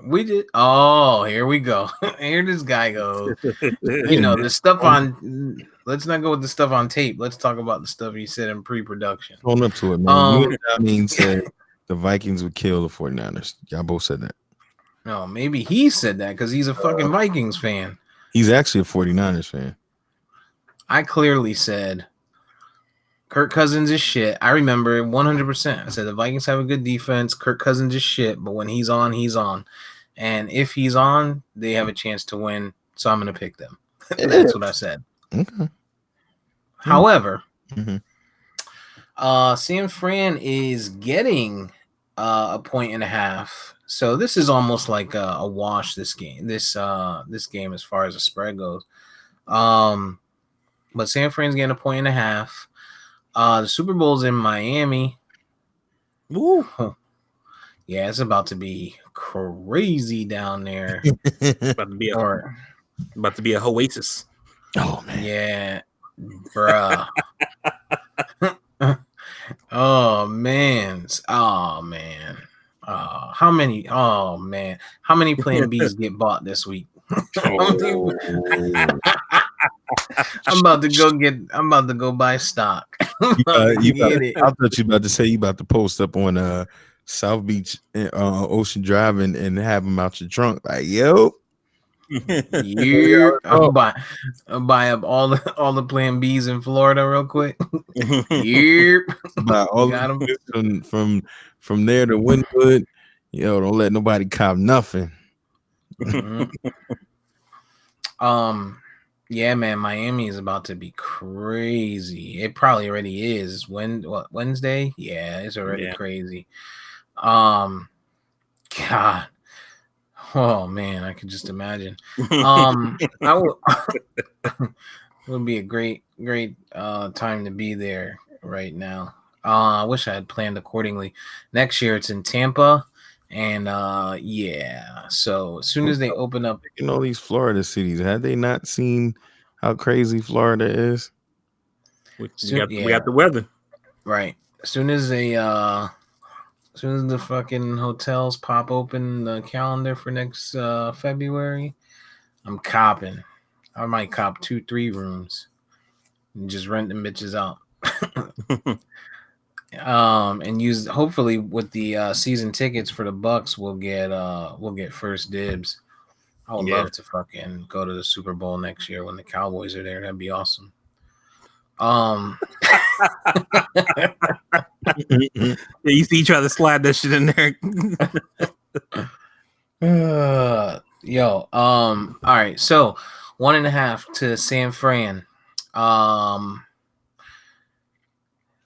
We did. Oh, here we go. Here this guy goes. You know, the stuff on. Let's not go with the stuff on tape. Let's talk about the stuff he said in pre-production. Hold up to it, man. You said the Vikings would kill the 49ers. Y'all both said that. No, maybe he said that because he's a fucking Vikings fan. He's actually a 49ers fan. I clearly said Kirk Cousins is shit. I remember 100%. I said the Vikings have a good defense. Kirk Cousins is shit, but when he's on, he's on. And if he's on, they have a chance to win. So I'm going to pick them. That's what I said. Okay. However, San Fran is getting a 1.5. So this is almost like a wash. This game, this game, as far as the spread goes. But San Fran's getting a 1.5. The Super Bowl's in Miami. Woo. Yeah, it's about to be crazy down there. About to be a oasis. Oh man. Yeah, bruh. Oh man. How many Plan Bs get bought this week? I'm about to go buy stock. I thought you about to say you about to post up on South Beach Ocean Drive and have them out your trunk like, yo. I'll buy up all the Plan Bs in Florida real quick. Buy all got them from there to Wynwood. Yo, don't let nobody cop nothing. Yeah, man, Miami is about to be crazy. It probably already is. Wednesday? Yeah, it's already crazy. God. Oh man, I could just imagine. It would be a great time to be there right now. I wish I had planned accordingly. Next year it's in Tampa, and so as soon as they open up, all these Florida cities, have they not seen how crazy Florida is? We got the weather. Right. As soon as the fucking hotels pop open the calendar for next February, I'm copping. I might cop 2-3 rooms and just rent them bitches out. And use hopefully with the season tickets for the Bucks, we'll get first dibs. I would Yeah. love to fucking go to the Super Bowl next year when the Cowboys are there. That'd be awesome. Um, Yeah, you see each other slide that shit in there. all right. So 1.5 to San Fran.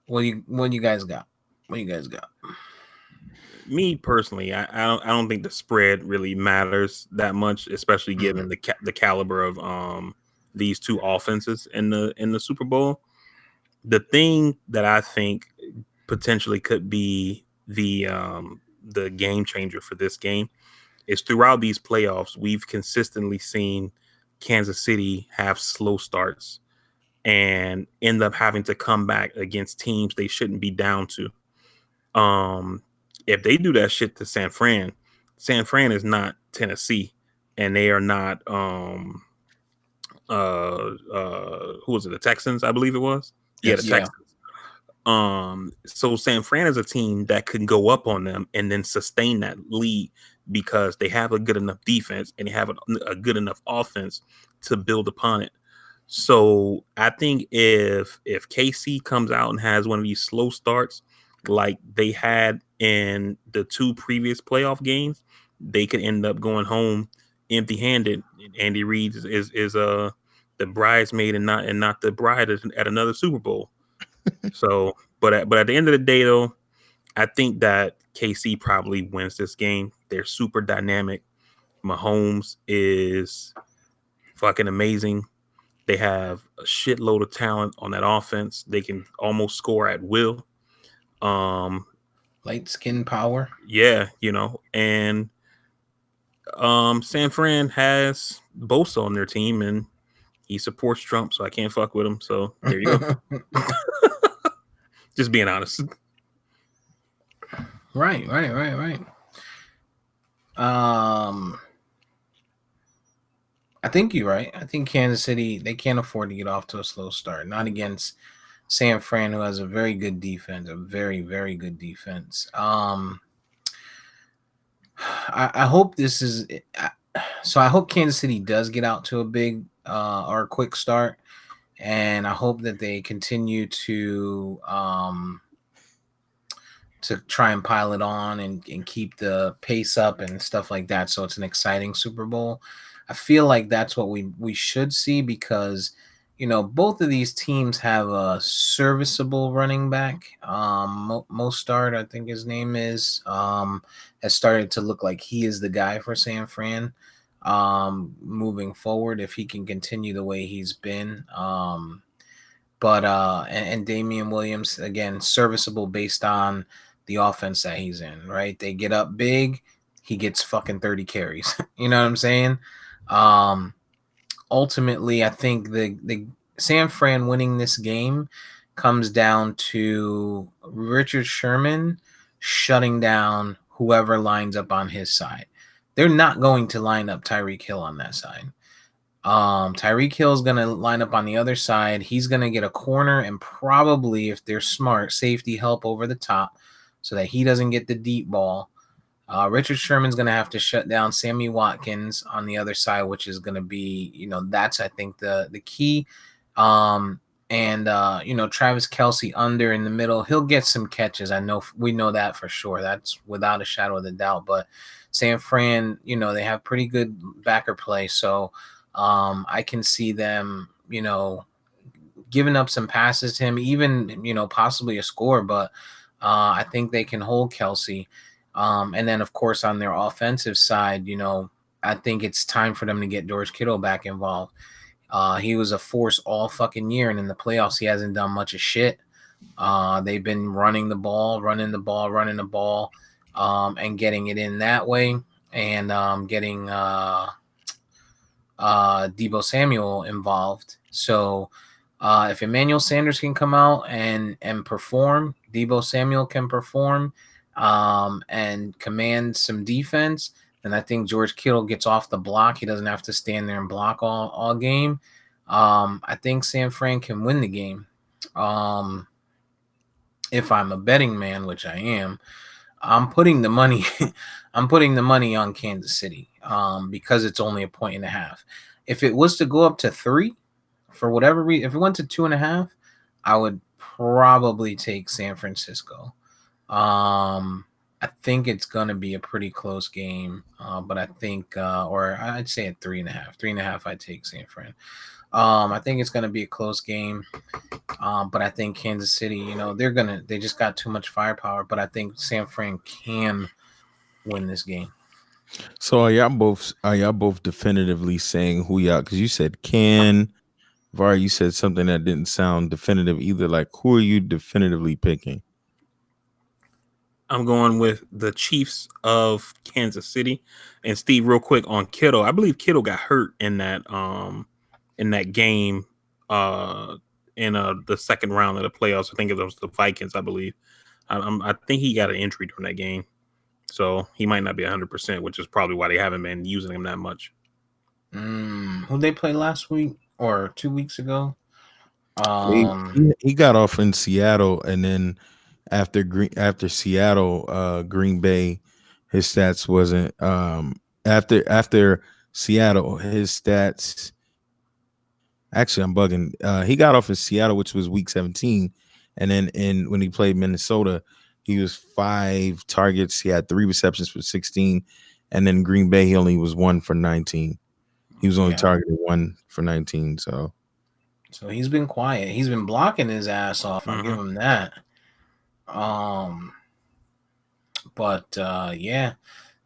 What you guys got? What you guys got? Me personally, I don't think the spread really matters that much, especially given the caliber of these two offenses in the Super Bowl. The thing that I think potentially could be the game changer for this game is throughout these playoffs, we've consistently seen Kansas City have slow starts and end up having to come back against teams they shouldn't be down to. Um, if they do that shit to San Fran is not Tennessee, and they are not who was it? The Texans, I believe it was. Yeah, the Yes. Yeah. Texans. So San Fran is a team that can go up on them and then sustain that lead because they have a good enough defense and they have a good enough offense to build upon it. So I think if KC comes out and has one of these slow starts like they had in the two previous playoff games, they could end up going home empty-handed. Andy Reid is the bridesmaid and not the bride at another Super Bowl. So, but at the end of the day, though, I think that KC probably wins this game. They're super dynamic. Mahomes is fucking amazing. They have a shitload of talent on that offense. They can almost score at will. Um, Light skin power. yeah, and San Fran has Bosa on their team, and he supports Trump, so I can't fuck with him. So there you go. Just being honest. Right. I think you're right. I think Kansas City, they can't afford to get off to a slow start. Not against San Fran, who has a very good defense, a very, very good defense. I hope this is so. I hope Kansas City does get out to a big or a quick start, and I hope that they continue to try and pile it on and keep the pace up and stuff like that. So it's an exciting Super Bowl. I feel like that's what we should see because both of these teams have a serviceable running back. Mostard, I think his name is, has started to look like he is the guy for San Fran moving forward if he can continue the way he's been. And Damian Williams, again, serviceable based on the offense that he's in, right? They get up big, he gets fucking 30 carries. You know what I'm saying? Ultimately, I think the San Fran winning this game comes down to Richard Sherman shutting down whoever lines up on his side. They're not going to line up Tyreek Hill on that side. Tyreek Hill is going to line up on the other side. He's going to get a corner and probably, if they're smart, safety help over the top so that he doesn't get the deep ball. Richard Sherman's going to have to shut down Sammy Watkins on the other side, which is going to be, that's, I think, the key. Travis Kelce under in the middle. He'll get some catches. We know that for sure. That's without a shadow of the doubt. But San Fran, they have pretty good backer play. So, I can see them, giving up some passes to him, even, possibly a score, but I think they can hold Kelce. And then, of course, on their offensive side, I think it's time for them to get George Kittle back involved. He was a force all fucking year, and in the playoffs, he hasn't done much of shit. They've been running the ball, and getting it in that way, and getting Deebo Samuel involved. So if Emmanuel Sanders can come out and perform, Deebo Samuel can perform and command some defense, then I think George Kittle gets off the block. He doesn't have to stand there and block all game. I think San Fran can win the game. if I'm a betting man, which I am, I'm putting the money I'm putting the money on Kansas City because it's only a point and a half. If it was to go up to 3, for whatever reason, if it went to 2.5, I would probably take San Francisco. I think it's gonna be a pretty close game, but I think, or I'd say at 3.5, 3.5, I'd take San Fran. I think it's gonna be a close game, but I think Kansas City, they just got too much firepower. But I think San Fran can win this game. So are y'all both definitively saying who y'all? Because you said can. Var, you said something that didn't sound definitive either. Like, who are you definitively picking? I'm going with the Chiefs of Kansas City. And Steve, real quick on Kittle, I believe Kittle got hurt in that game uh in the second round of the playoffs. I think it was the Vikings, I believe. I think he got an injury during that game, so he might not be 100%, which is probably why they haven't been using him that much. Who they play last week or 2 weeks ago? He, Um, he got off in Seattle, and then after Seattle, Green Bay, his stats wasn't after Seattle, his stats. Actually, I'm bugging. He got off in Seattle, which was week 17, and then when he played Minnesota, he was 5 targets. He had 3 receptions for 16, and then Green Bay, he only was 1 for 19. He was only yeah. targeted 1 for 19. So he's been quiet. He's been blocking his ass off. I'll give Mm-hmm. him that. Um, but yeah,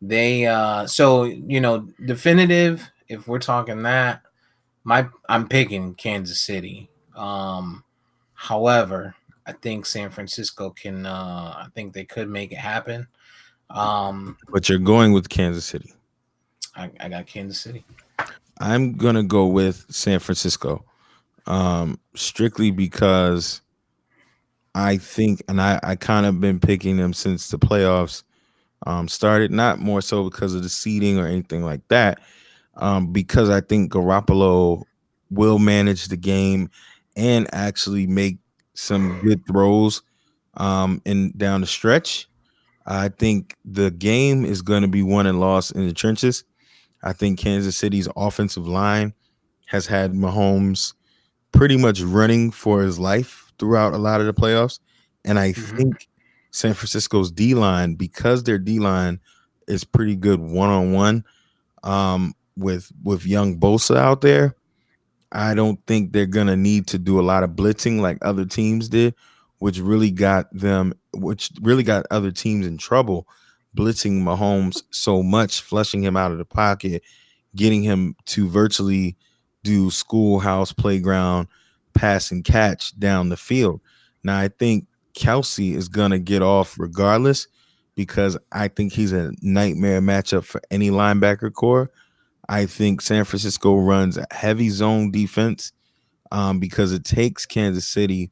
they so definitive. If we're talking that, I'm picking Kansas City. However, I think San Francisco can. I think they could make it happen. But you're going with Kansas City. I got Kansas City. I'm gonna go with San Francisco, strictly because I think, and I kind of been picking them since the playoffs started. Not more so because of the seeding or anything like that, because I think Garoppolo will manage the game and actually make some good throws in down the stretch. I think the game is going to be won and lost in the trenches. I think Kansas City's offensive line has had Mahomes pretty much running for his life throughout a lot of the playoffs. And I Mm-hmm. think San Francisco's D line, because their D line is pretty good one on one with young Bosa out there, I don't think they're gonna need to do a lot of blitzing like other teams did, which really got other teams in trouble, blitzing Mahomes so much, flushing him out of the pocket, getting him to virtually do schoolhouse playground pass and catch down the field. Now I think Kelsey is gonna get off regardless because I think he's a nightmare matchup for any linebacker core. I think San Francisco runs a heavy zone defense because it takes Kansas City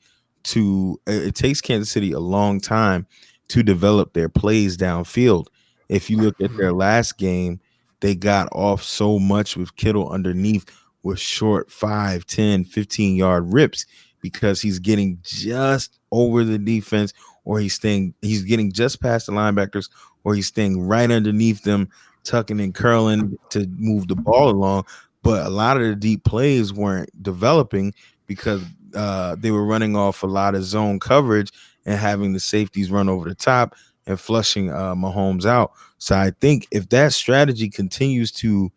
a long time to develop their plays downfield. If you look at their last game, they got off so much with Kittle underneath with short 5, 10, 15-yard rips because he's getting just over the defense, or he's getting just past the linebackers, or he's staying right underneath them, tucking and curling to move the ball along. But a lot of the deep plays weren't developing because they were running off a lot of zone coverage and having the safeties run over the top and flushing Mahomes out. So I think if that strategy continues to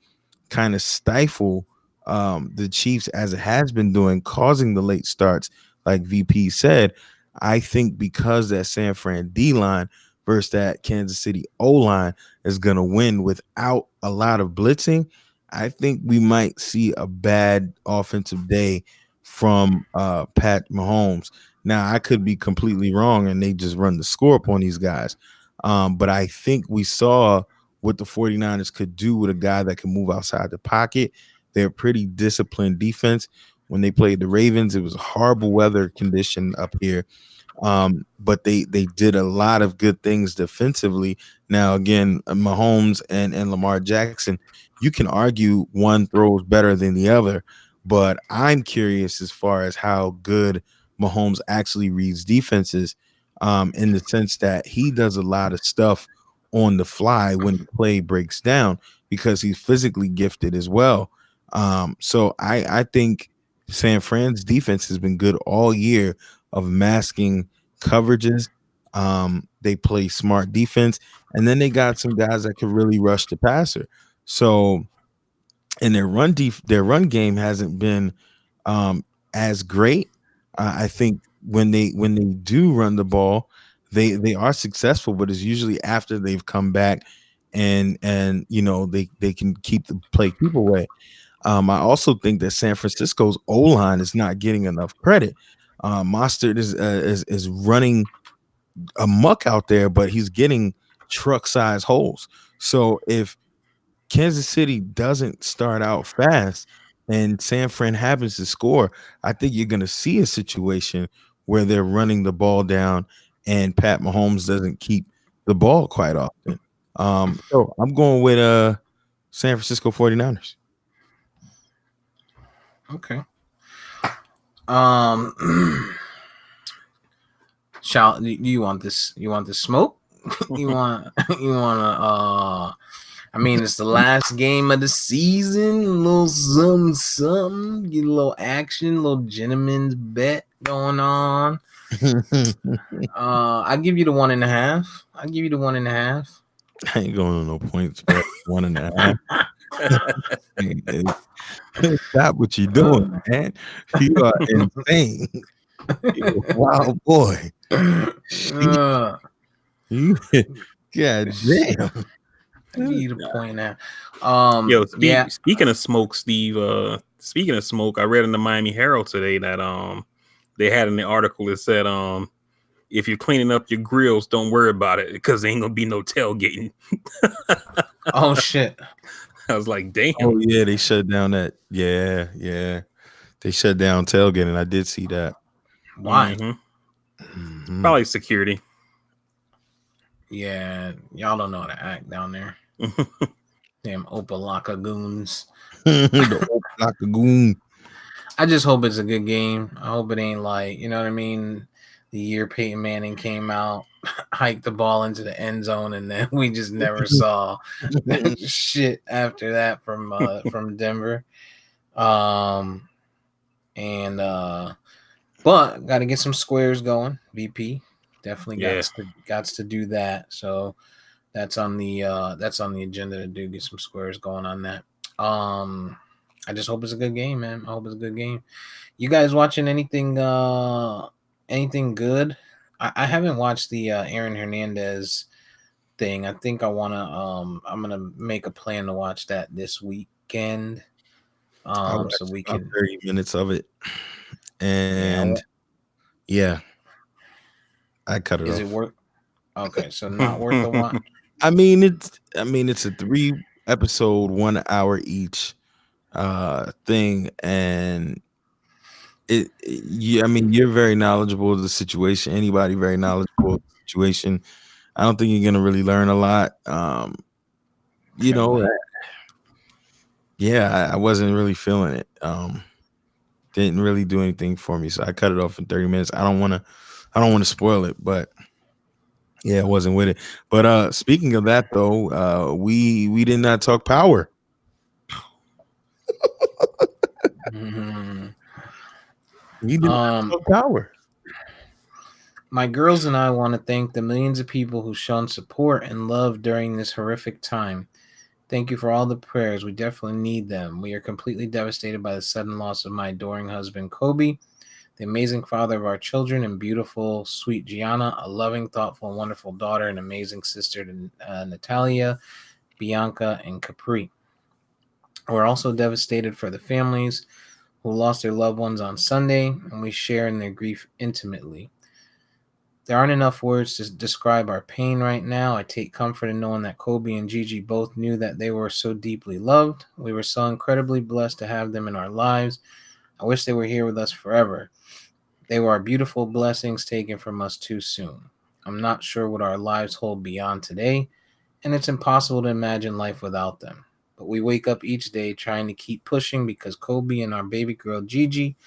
kind of stifle the Chiefs as it has been doing, causing the late starts, like VP said, I think because that San Fran D line versus that Kansas City O line is going to win without a lot of blitzing, I think we might see a bad offensive day from Pat Mahomes. Now, I could be completely wrong and they just run the score up on these guys. But I think we saw what the 49ers could do with a guy that can move outside the pocket. They're a pretty disciplined defense. When they played the Ravens, it was a horrible weather condition up here. But they did a lot of good things defensively. Now, again, Mahomes and Lamar Jackson, you can argue one throws better than the other, but I'm curious as far as how good Mahomes actually reads defenses. in the sense that he does a lot of stuff on the fly when the play breaks down because he's physically gifted as well. So I think San Fran's defense has been good all year of masking coverages. They play smart defense, and then they got some guys that can really rush the passer. So, and their run game hasn't been as great. I think when they do run the ball, they are successful, but it's usually after they've come back and they can keep the keep away. I also think that San Francisco's O line is not getting enough credit. Mostert is running amok out there, but he's getting truck size holes. So if Kansas City doesn't start out fast and San Fran happens to score, I think you're going to see a situation where they're running the ball down and Pat Mahomes doesn't keep the ball quite often. So I'm going with San Francisco 49ers. Okay. Shall do you want this? You want the smoke? you want you want to I mean, it's the last game of the season. A little something. Get a little action, a little gentleman's bet going on. I give you the 1.5. I give you the 1.5. I ain't going on no points, but 1.5. Stop what you're doing, man. You are insane. You're a wild boy. You, God damn. I give you the point now. Yo, Yeah. speaking of smoke, Steve. Speaking of smoke, I read in the Miami Herald today that they had in the article that said if you're cleaning up your grills, don't worry about it because there ain't gonna be no tailgating. Oh shit. I was like, damn. Oh yeah, they shut down that. Yeah. They shut down tailgating. I did see that. Why? Probably security. Yeah, y'all don't know how to act down there. Damn Opalaka goons. The Opalaka goon. I just hope it's a good game. I hope it ain't like, you know what I mean? The year Peyton Manning came out, hiked the ball into the end zone, and then we just never saw shit after that from Denver. But got to get some squares going. VP definitely got to do that. So that's on the agenda to do, get some squares going on that. I just hope it's a good game, man. I hope it's a good game. You guys watching anything good? I haven't watched the Aaron Hernandez thing. I think I'm gonna make a plan to watch that this weekend. So we can 30 minutes of it. And yeah, I cut it off. Is it worth? Okay, so not worth the watch. I mean it's a 3-episode 1 hour each thing, and I mean you're very knowledgeable of the situation. Anybody very knowledgeable of the situation. I don't think you're gonna really learn a lot. I wasn't really feeling it. Didn't really do anything for me, so I cut it off in 30 minutes. I don't want to spoil it, but yeah, I wasn't with it. But speaking of that though, we did not talk power. We did not talk power. My girls and I want to thank the millions of people who've shown support and love during this horrific time. Thank you for all the prayers. We definitely need them. We are completely devastated by the sudden loss of my adoring husband, Kobe, the amazing father of our children, and beautiful, sweet Gianna, a loving, thoughtful, and wonderful daughter, and amazing sister to Natalia, Bianca, and Capri. We're also devastated for the families who lost their loved ones on Sunday, and we share in their grief intimately. There aren't enough words to describe our pain right now. I take comfort in knowing that Kobe and Gigi both knew that they were so deeply loved. We were so incredibly blessed to have them in our lives. I wish they were here with us forever. They were our beautiful blessings taken from us too soon. I'm not sure what our lives hold beyond today, and it's impossible to imagine life without them. But we wake up each day trying to keep pushing because Kobe and our baby girl Gigi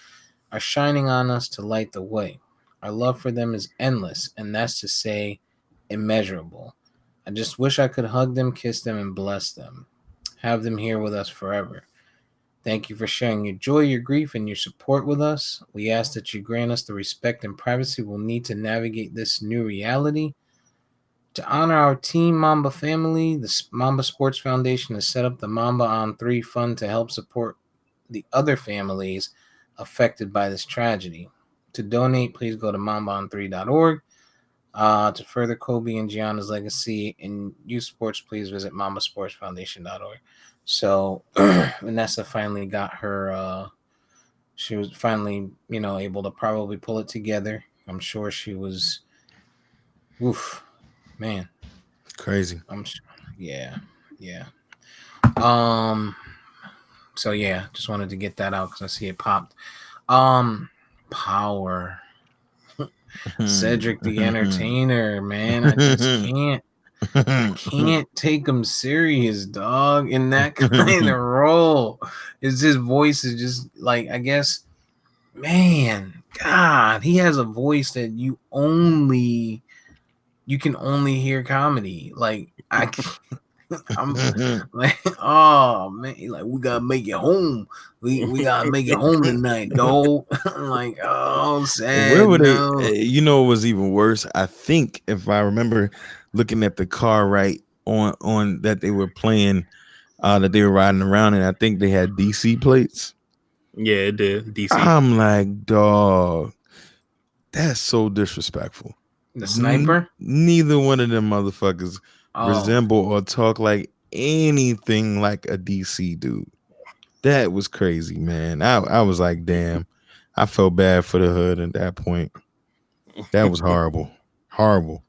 are shining on us to light the way. Our love for them is endless, and that's to say, immeasurable. I just wish I could hug them, kiss them, and bless them. Have them here with us forever. Thank you for sharing your joy, your grief, and your support with us. We ask that you grant us the respect and privacy we'll need to navigate this new reality. To honor our Team Mamba family, the Mamba Sports Foundation has set up the Mamba on 3 Fund to help support the other families affected by this tragedy. To donate, please go to mambaon3.org. To further Kobe and Gianna's legacy in youth sports, please visit mambasportsfoundation.org. So Vanessa finally got her, she was finally, able to probably pull it together. I'm sure she was, oof, man. Crazy. Yeah, yeah. Um, so yeah, just wanted to get that out because I see it popped. Power. Cedric the Entertainer, man. I just can't. I can't take him serious, dog, in that kind of role. His voice is just like, I guess, man, God, he has a voice that you can only hear comedy. Like I'm like, oh man, like we gotta make it home. We gotta make it home tonight, dog. I'm like, oh, Where sad. were they? No, It was even worse. I think if I remember looking at the car right on that they were playing, that they were riding around, and I think they had DC plates. Yeah, it did. DC. I'm like, dog, that's so disrespectful. the sniper. Neither one of them motherfuckers Oh, resemble or talk like anything like a DC dude. That was crazy, man. I was like, damn. I felt bad for the hood at that point. That was horrible. Horrible.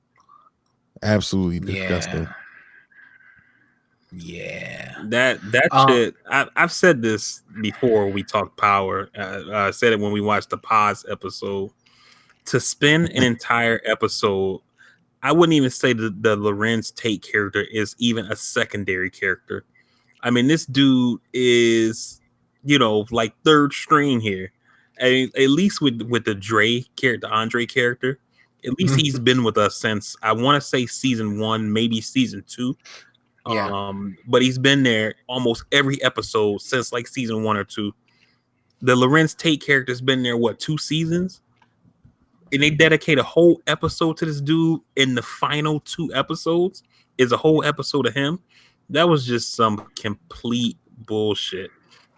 Absolutely disgusting. Yeah. That shit. I've said this before. We talked power. I said it when we watched the Paz episode. To spend an entire episode, I wouldn't even say the Lorenz Tate character is even a secondary character. I mean, this dude is, like third string here. At least with the Andre character, at least he's been with us since, I want to say, season 1, maybe season 2. Yeah. But he's been there almost every episode since like season 1 or 2. The Lorenz Tate character's been there 2 seasons, and they dedicate a whole episode to this dude. In the final 2 episodes is a whole episode of him. That was just some complete bullshit.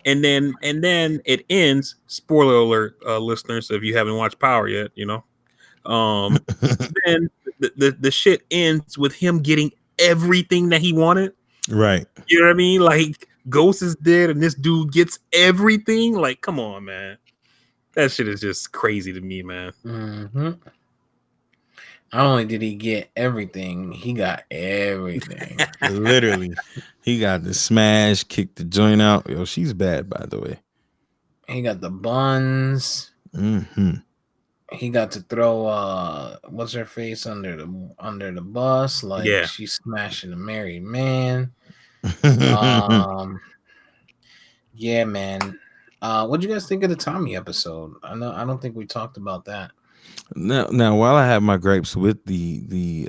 And then it ends. Spoiler alert, listeners, if you haven't watched Power yet, then the shit ends with him getting everything that he wanted. Right. You know what I mean? Like, Ghost is dead and this dude gets everything. Like, come on, man. That shit is just crazy to me, man. Mm-hmm. Not only did he get everything, he got everything. Literally. He got the smash, kicked the joint out. Yo, she's bad, by the way. He got the buns. Mm-hmm. He got to throw what's her face under the bus, like she's smashing a married man. Yeah, man. What'd you guys think of the Tommy episode? I don't think we talked about that. Now, while I have my gripes with the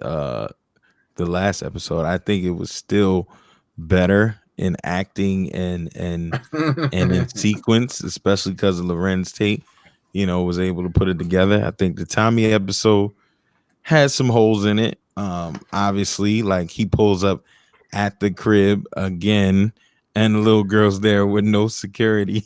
last episode, I think it was still better in acting and in sequence, especially because of Lorenz Tate, was able to put it together. I think the Tommy episode had some holes in it. Obviously, like he pulls up at the crib again, and the little girl's there with no security.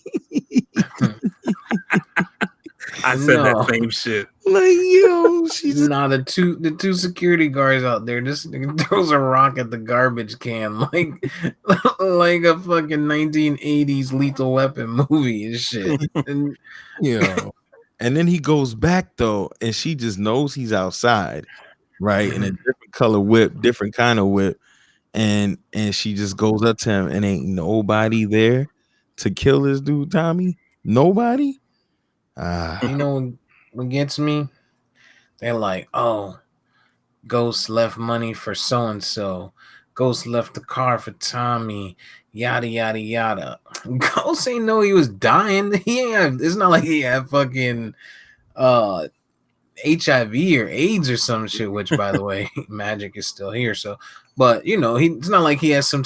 I said that same shit. Like, yo, she's the two security guards out there. This nigga throws a rock at the garbage can like a fucking 1980s Lethal Weapon movie and shit. And and then he goes back though, and she just knows he's outside, right? In a different color whip, different kind of whip, and she just goes up to him, and ain't nobody there to kill this dude, Tommy. Nobody. You know what gets me? They're like, oh, Ghost left money for so and so. Ghost left the car for Tommy. Yada yada yada. Ghost ain't know he was dying. It's not like he had fucking HIV or AIDS or some shit. Which, by the way, Magic is still here. So, but you know, it's not like he has some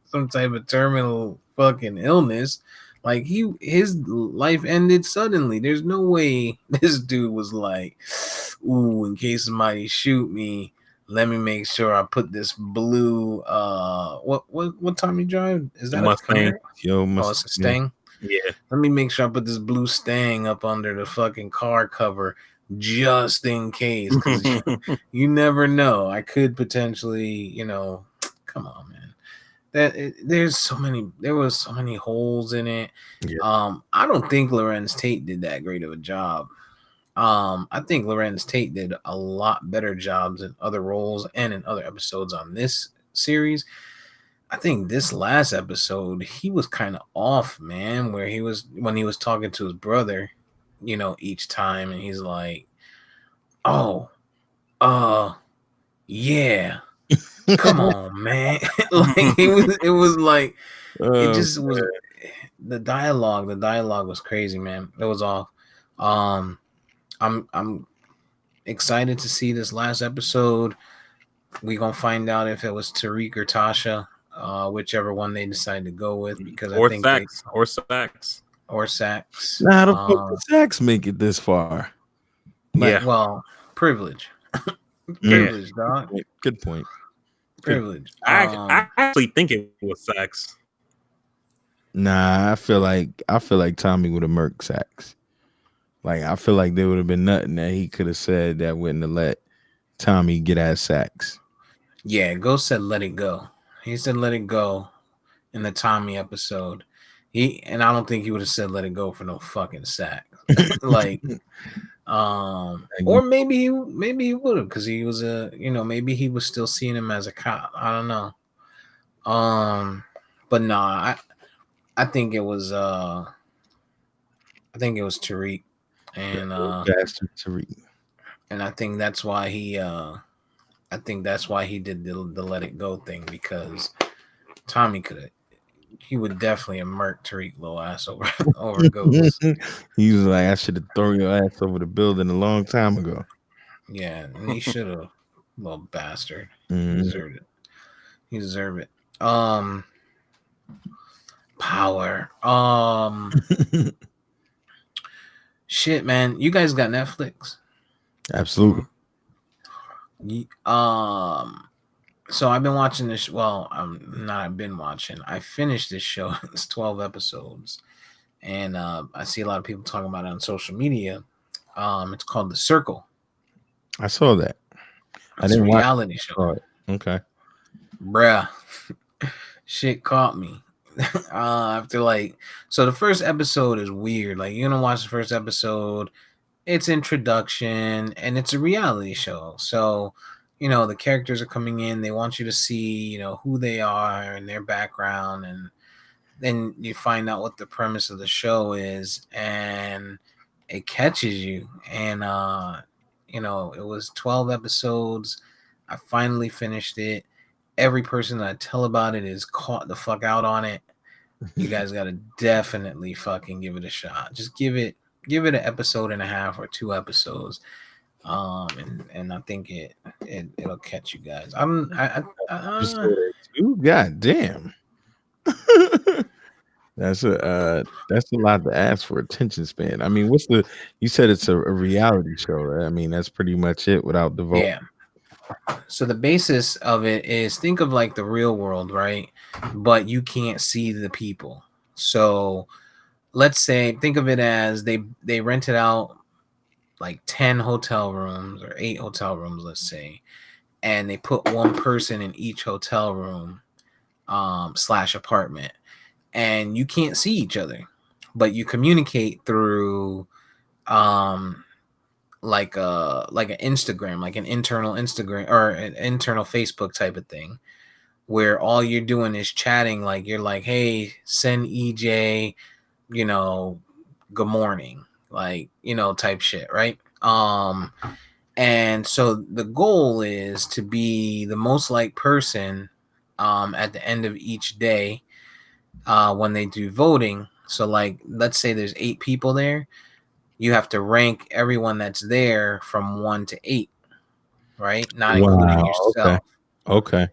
some type of terminal fucking illness. Like his life ended suddenly. There's no way this dude was like, "Ooh, in case somebody shoot me, let me make sure I put this blue what Tommy drive? Is The that a Mustang. Camaro? Yo, Oh, it's a Stang. Yeah. Let me make sure I put this blue Stang up under the fucking car cover just in case, because you never know. I could potentially, you know, come on, man. There was so many holes in it. Yeah. I don't think Lorenz Tate did that great of a job. I think Lorenz Tate did a lot better jobs in other roles and in other episodes on this series. I think this last episode, he was kind of off, man, where when he was talking to his brother, you know, each time, and he's like, "Oh, yeah, come on, man." Like it was like it Oh, just was the dialogue was crazy, man. It was off. I'm excited to see this last episode. We gonna find out if it was Tariq or Tasha, whichever one they decide to go with, because I or think Sacks. Or Sacks. or Sacks. now how the fuck did Sacks make it this far? Like, Yeah. well, privilege, Yeah. dog, Good point. privilege. I actually think it was Sacks. Nah, I feel like Tommy would have murked Sacks. Like I feel like there would have been nothing that he could have said that wouldn't have let Tommy get at Sacks. Yeah, Ghost said let it go. He said let it go in the Tommy episode. And I don't think he would have said let it go for no fucking sack. Like, or maybe he would have, because he was maybe he was still seeing him as a cop. I don't know. But nah, I think it was Tariq, and bastard Tariq. and I think that's why he did the let it go thing, because Tommy he would definitely have murked Tariq little ass over Ghost. He was like, I should have thrown your ass over the building a long time ago. Yeah, and he should have, little bastard. Mm-hmm. He deserved it. He deserved it. Power. Shit, man. You guys got Netflix? Absolutely. So I've been watching this. Well, I've been watching. I finished this show. It's 12 episodes, and I see a lot of people talking about it on social media. It's called The Circle. I saw that. It's a reality show. Okay. Bruh. Shit caught me. After so the first episode is weird. Like, you're gonna watch the first episode, it's introduction, and it's a reality show. So, you know, the characters are coming in, they want you to see, you know, who they are and their background, and then you find out what the premise of the show is, and it catches you. And you know, it was 12 episodes. I finally finished it. Every person that I tell about it is caught the fuck out on it. You guys got to definitely fucking give it a shot. Just give it an episode and a half or 2 episodes. And I think it'll catch you guys. God damn. That's a lot to ask for attention span. I mean, you said it's a reality show, right? I mean, that's pretty much it without the vote. Yeah. So the basis of it is, think of like the real world, right? But you can't see the people. So let's say, think of it as they rented out like 10 hotel rooms or 8 hotel rooms, let's say, and they put one person in each hotel room / apartment, and you can't see each other, but you communicate through like an Instagram, like an internal Instagram or an internal Facebook type of thing, where all you're doing is chatting. Like, you're like, hey, send EJ, you know, good morning, like, you know, type shit, right? And so the goal is to be the most liked person at the end of each day when they do voting. So, like, let's say there's 8 people there. you have to rank everyone that's there from 1 to 8, right? Not including Wow. Okay. yourself. Okay.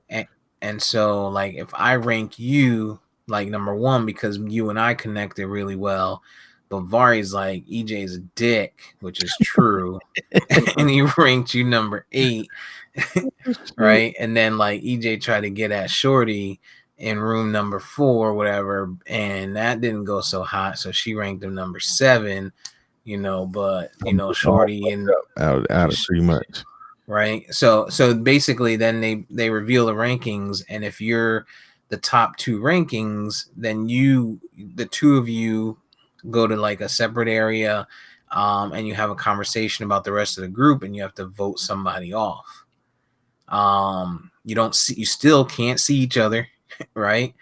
And so, like, if I rank you like number 1 because you and I connected really well, but Vari's like, EJ's a dick, which is true, and he ranked you number 8, right? And then like EJ tried to get at Shorty in room number 4 or whatever, and that didn't go so hot, so she ranked him number 7, but Shorty and out of pretty much. right. So basically then they reveal the rankings, and if you're the top 2 rankings, then the two of you go to like a separate area, and you have a conversation about the rest of the group, and you have to vote somebody off. You still can't see each other, right?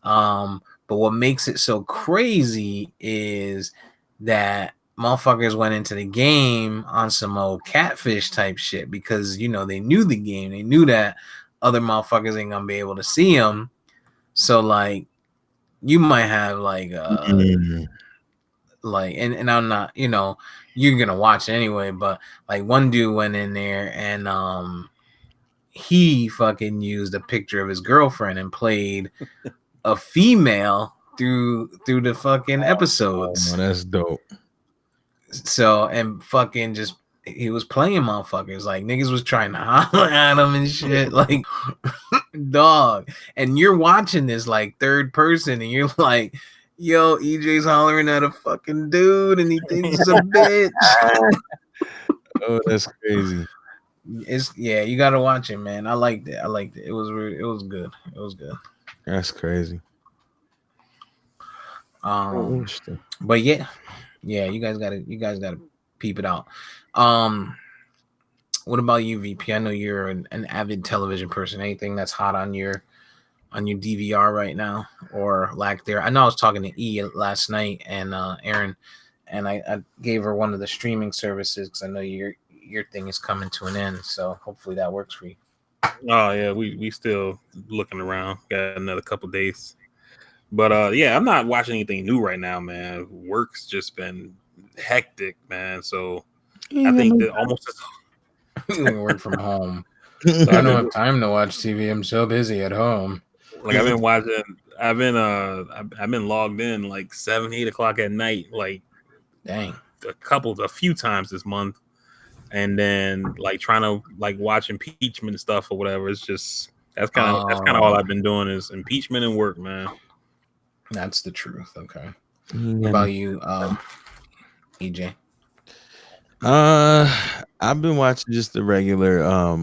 But what makes it so crazy is that motherfuckers went into the game on some old catfish type shit because they knew the game. They knew that other motherfuckers ain't gonna be able to see them. So like you might have like like and I'm not, you're gonna watch anyway, but like one dude went in there and he fucking used a picture of his girlfriend and played a female through the fucking episodes. Oh, that's dope. So and fucking just he was playing motherfuckers. Like niggas was trying to holler at him and shit. Like dog. And you're watching this like third person and you're like, yo, EJ's hollering at a fucking dude and he thinks he's a bitch. Oh, that's crazy. You gotta watch it, man. I liked it. It was good. It was good. That's crazy. Interesting. But yeah, you guys gotta peep it out. What about you, VP? I know you're an avid television person. Anything that's hot on your DVR right now or lack there? I know I was talking to E last night and Aaron, and I gave her one of the streaming services because I know your thing is coming to an end. So hopefully that works for you. Oh yeah, we still looking around. Got another couple days. But yeah, I'm not watching anything new right now, man. Work's just been hectic, man. So I think that almost work from home. So I don't have time to watch TV. I'm so busy at home. Like I've been watching. I've been logged in like 7-8 o'clock at night. Like dang, a few times this month, and then like trying to like watch impeachment stuff or whatever. It's just that's kind of all I've been doing is impeachment and work, man. That's the truth. Okay. What about you, EJ? I've been watching just the regular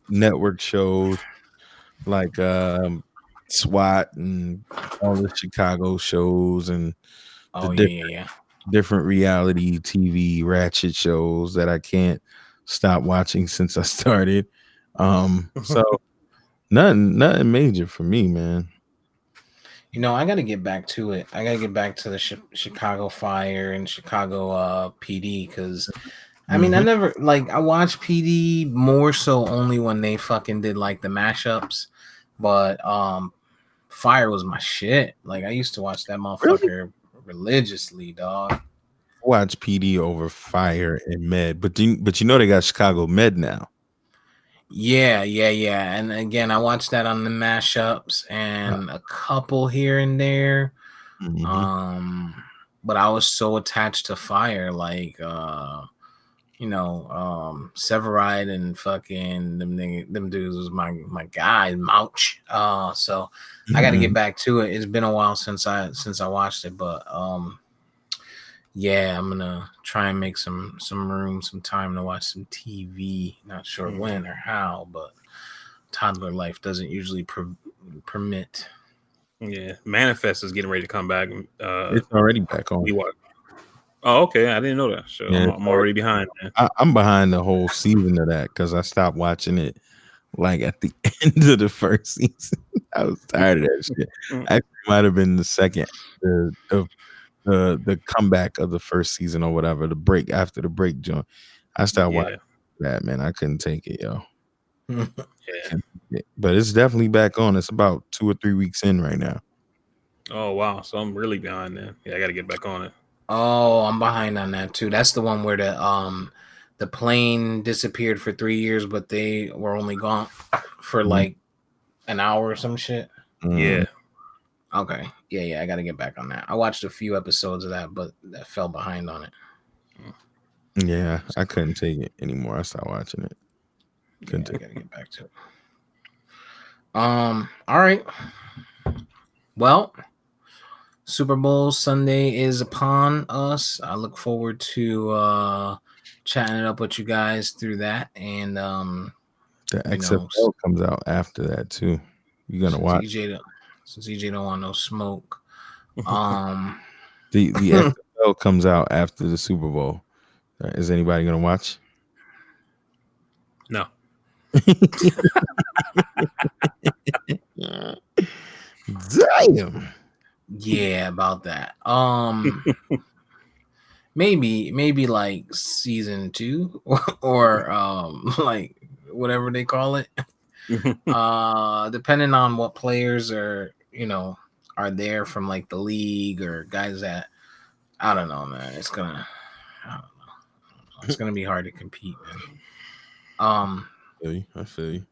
network shows like SWAT and all the Chicago shows and different reality TV ratchet shows that I can't stop watching since I started. So nothing major for me, man. I got to get back to it. I got to get back to the Chicago Fire and Chicago PD because, I mean, I never, like, I watched PD more so only when they fucking did, like, the mashups. But Fire was my shit. Like, I used to watch that motherfucker religiously, dog. Watch PD over Fire and Med. But they got Chicago Med now. Yeah. And again, I watched that on the mashups and a couple here and there. But I was so attached to Fire, like Severide and fucking them dudes was my guy, Mouch. So I got to get back to it. It's been a while since I watched it, but yeah, I'm gonna try and make some room, some time to watch some TV. Not sure when or how, but toddler life doesn't usually permit. Yeah, Manifest is getting ready to come back. It's already back on. Oh, okay. I didn't know that. So yeah, I'm already behind. I'm behind the whole season of that because I stopped watching it like at the end of the first season. I was tired of that shit. Actually, might have been the second, the comeback of the first season or whatever, the break after the break joint. I started watching that, man. I couldn't take it, yo. But it's definitely back on. It's about 2 or 3 weeks in right now. Oh wow, so I'm really behind then. Yeah, I got to get back on it. Oh, I'm behind on that too. That's the one where the plane disappeared for 3 years, but they were only gone for like an hour or some shit. Yeah. Okay. Yeah, I gotta get back on that. I watched a few episodes of that, but that fell behind on it. Yeah, I couldn't take it anymore. I stopped watching it. Yeah, I gotta get back to it. All right. Well, Super Bowl Sunday is upon us. I look forward to chatting it up with you guys through that. And The XFL comes out after that too. You gonna watch? Since EJ don't want no smoke. The XFL comes out after the Super Bowl. Is anybody gonna watch? No. Damn. Yeah, about that. Maybe like season 2 or like whatever they call it. Depending on what players are there from like the league or guys that I don't know, man. It's gonna be hard to compete, man. I feel you.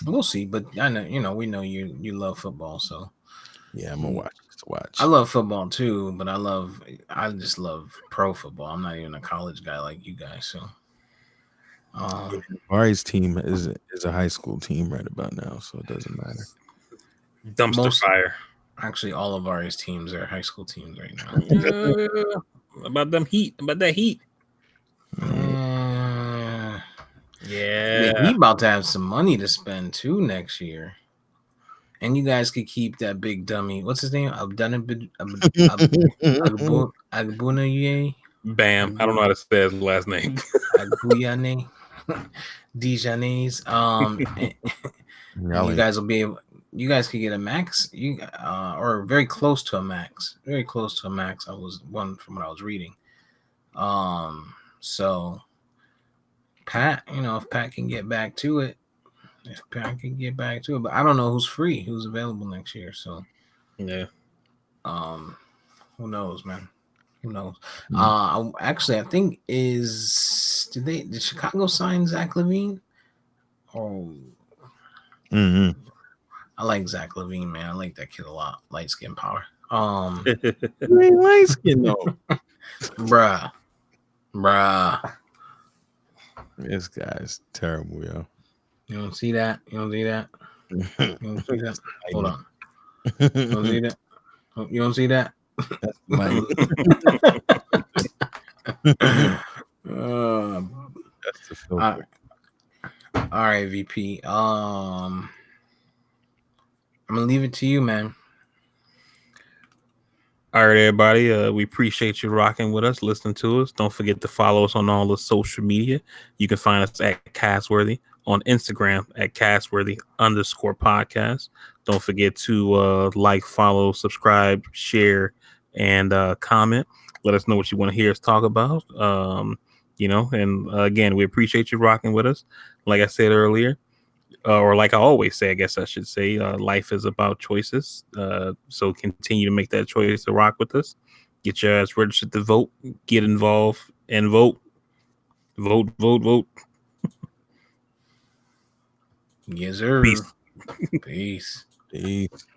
We'll see, but I know, we know you love football, so yeah, I'm gonna watch. I love football too, but I just love pro football. I'm not even a college guy like you guys, so. Ari's team is a high school team right about now, so it doesn't matter. Dumpster fire. Actually, all of Ari's teams are high school teams right now. About that heat. Yeah, he about to have some money to spend too next year. And you guys could keep that big dummy. What's his name? Agbunaye. Bam. I don't know how to say his last name. Agbuyane. Dijanes. You guys will be able. You guys could get a max. Or very close to a max. Very close to a max. I was one from what I was reading. So Pat, if Pat can get back to it, but I don't know who's available next year. So yeah. Who knows, man? Who knows? Actually, I think did Chicago sign Zach LaVine? Oh, I like Zach LaVine, man. I like that kid a lot. Light skin power. You ain't light skin though, bruh. This guy's terrible, yo. You don't see that? You don't see that? Hold on. You don't see that? You don't see that? That's Mike. That's the filter. All right, VP. I'm gonna leave it to you, man. All right, everybody. We appreciate you rocking with us, listening to us. Don't forget to follow us on all the social media. You can find us at CastWorthy on Instagram at CastWorthy_podcast. Don't forget to like, follow, subscribe, share, and comment. Let us know what you want to hear us talk about. And again, we appreciate you rocking with us. Like I said earlier, or like I always say, I guess I should say, life is about choices. So continue to make that choice to rock with us. Get your ass registered to vote. Get involved and vote. Vote. Yes, sir. Peace. Peace. Peace.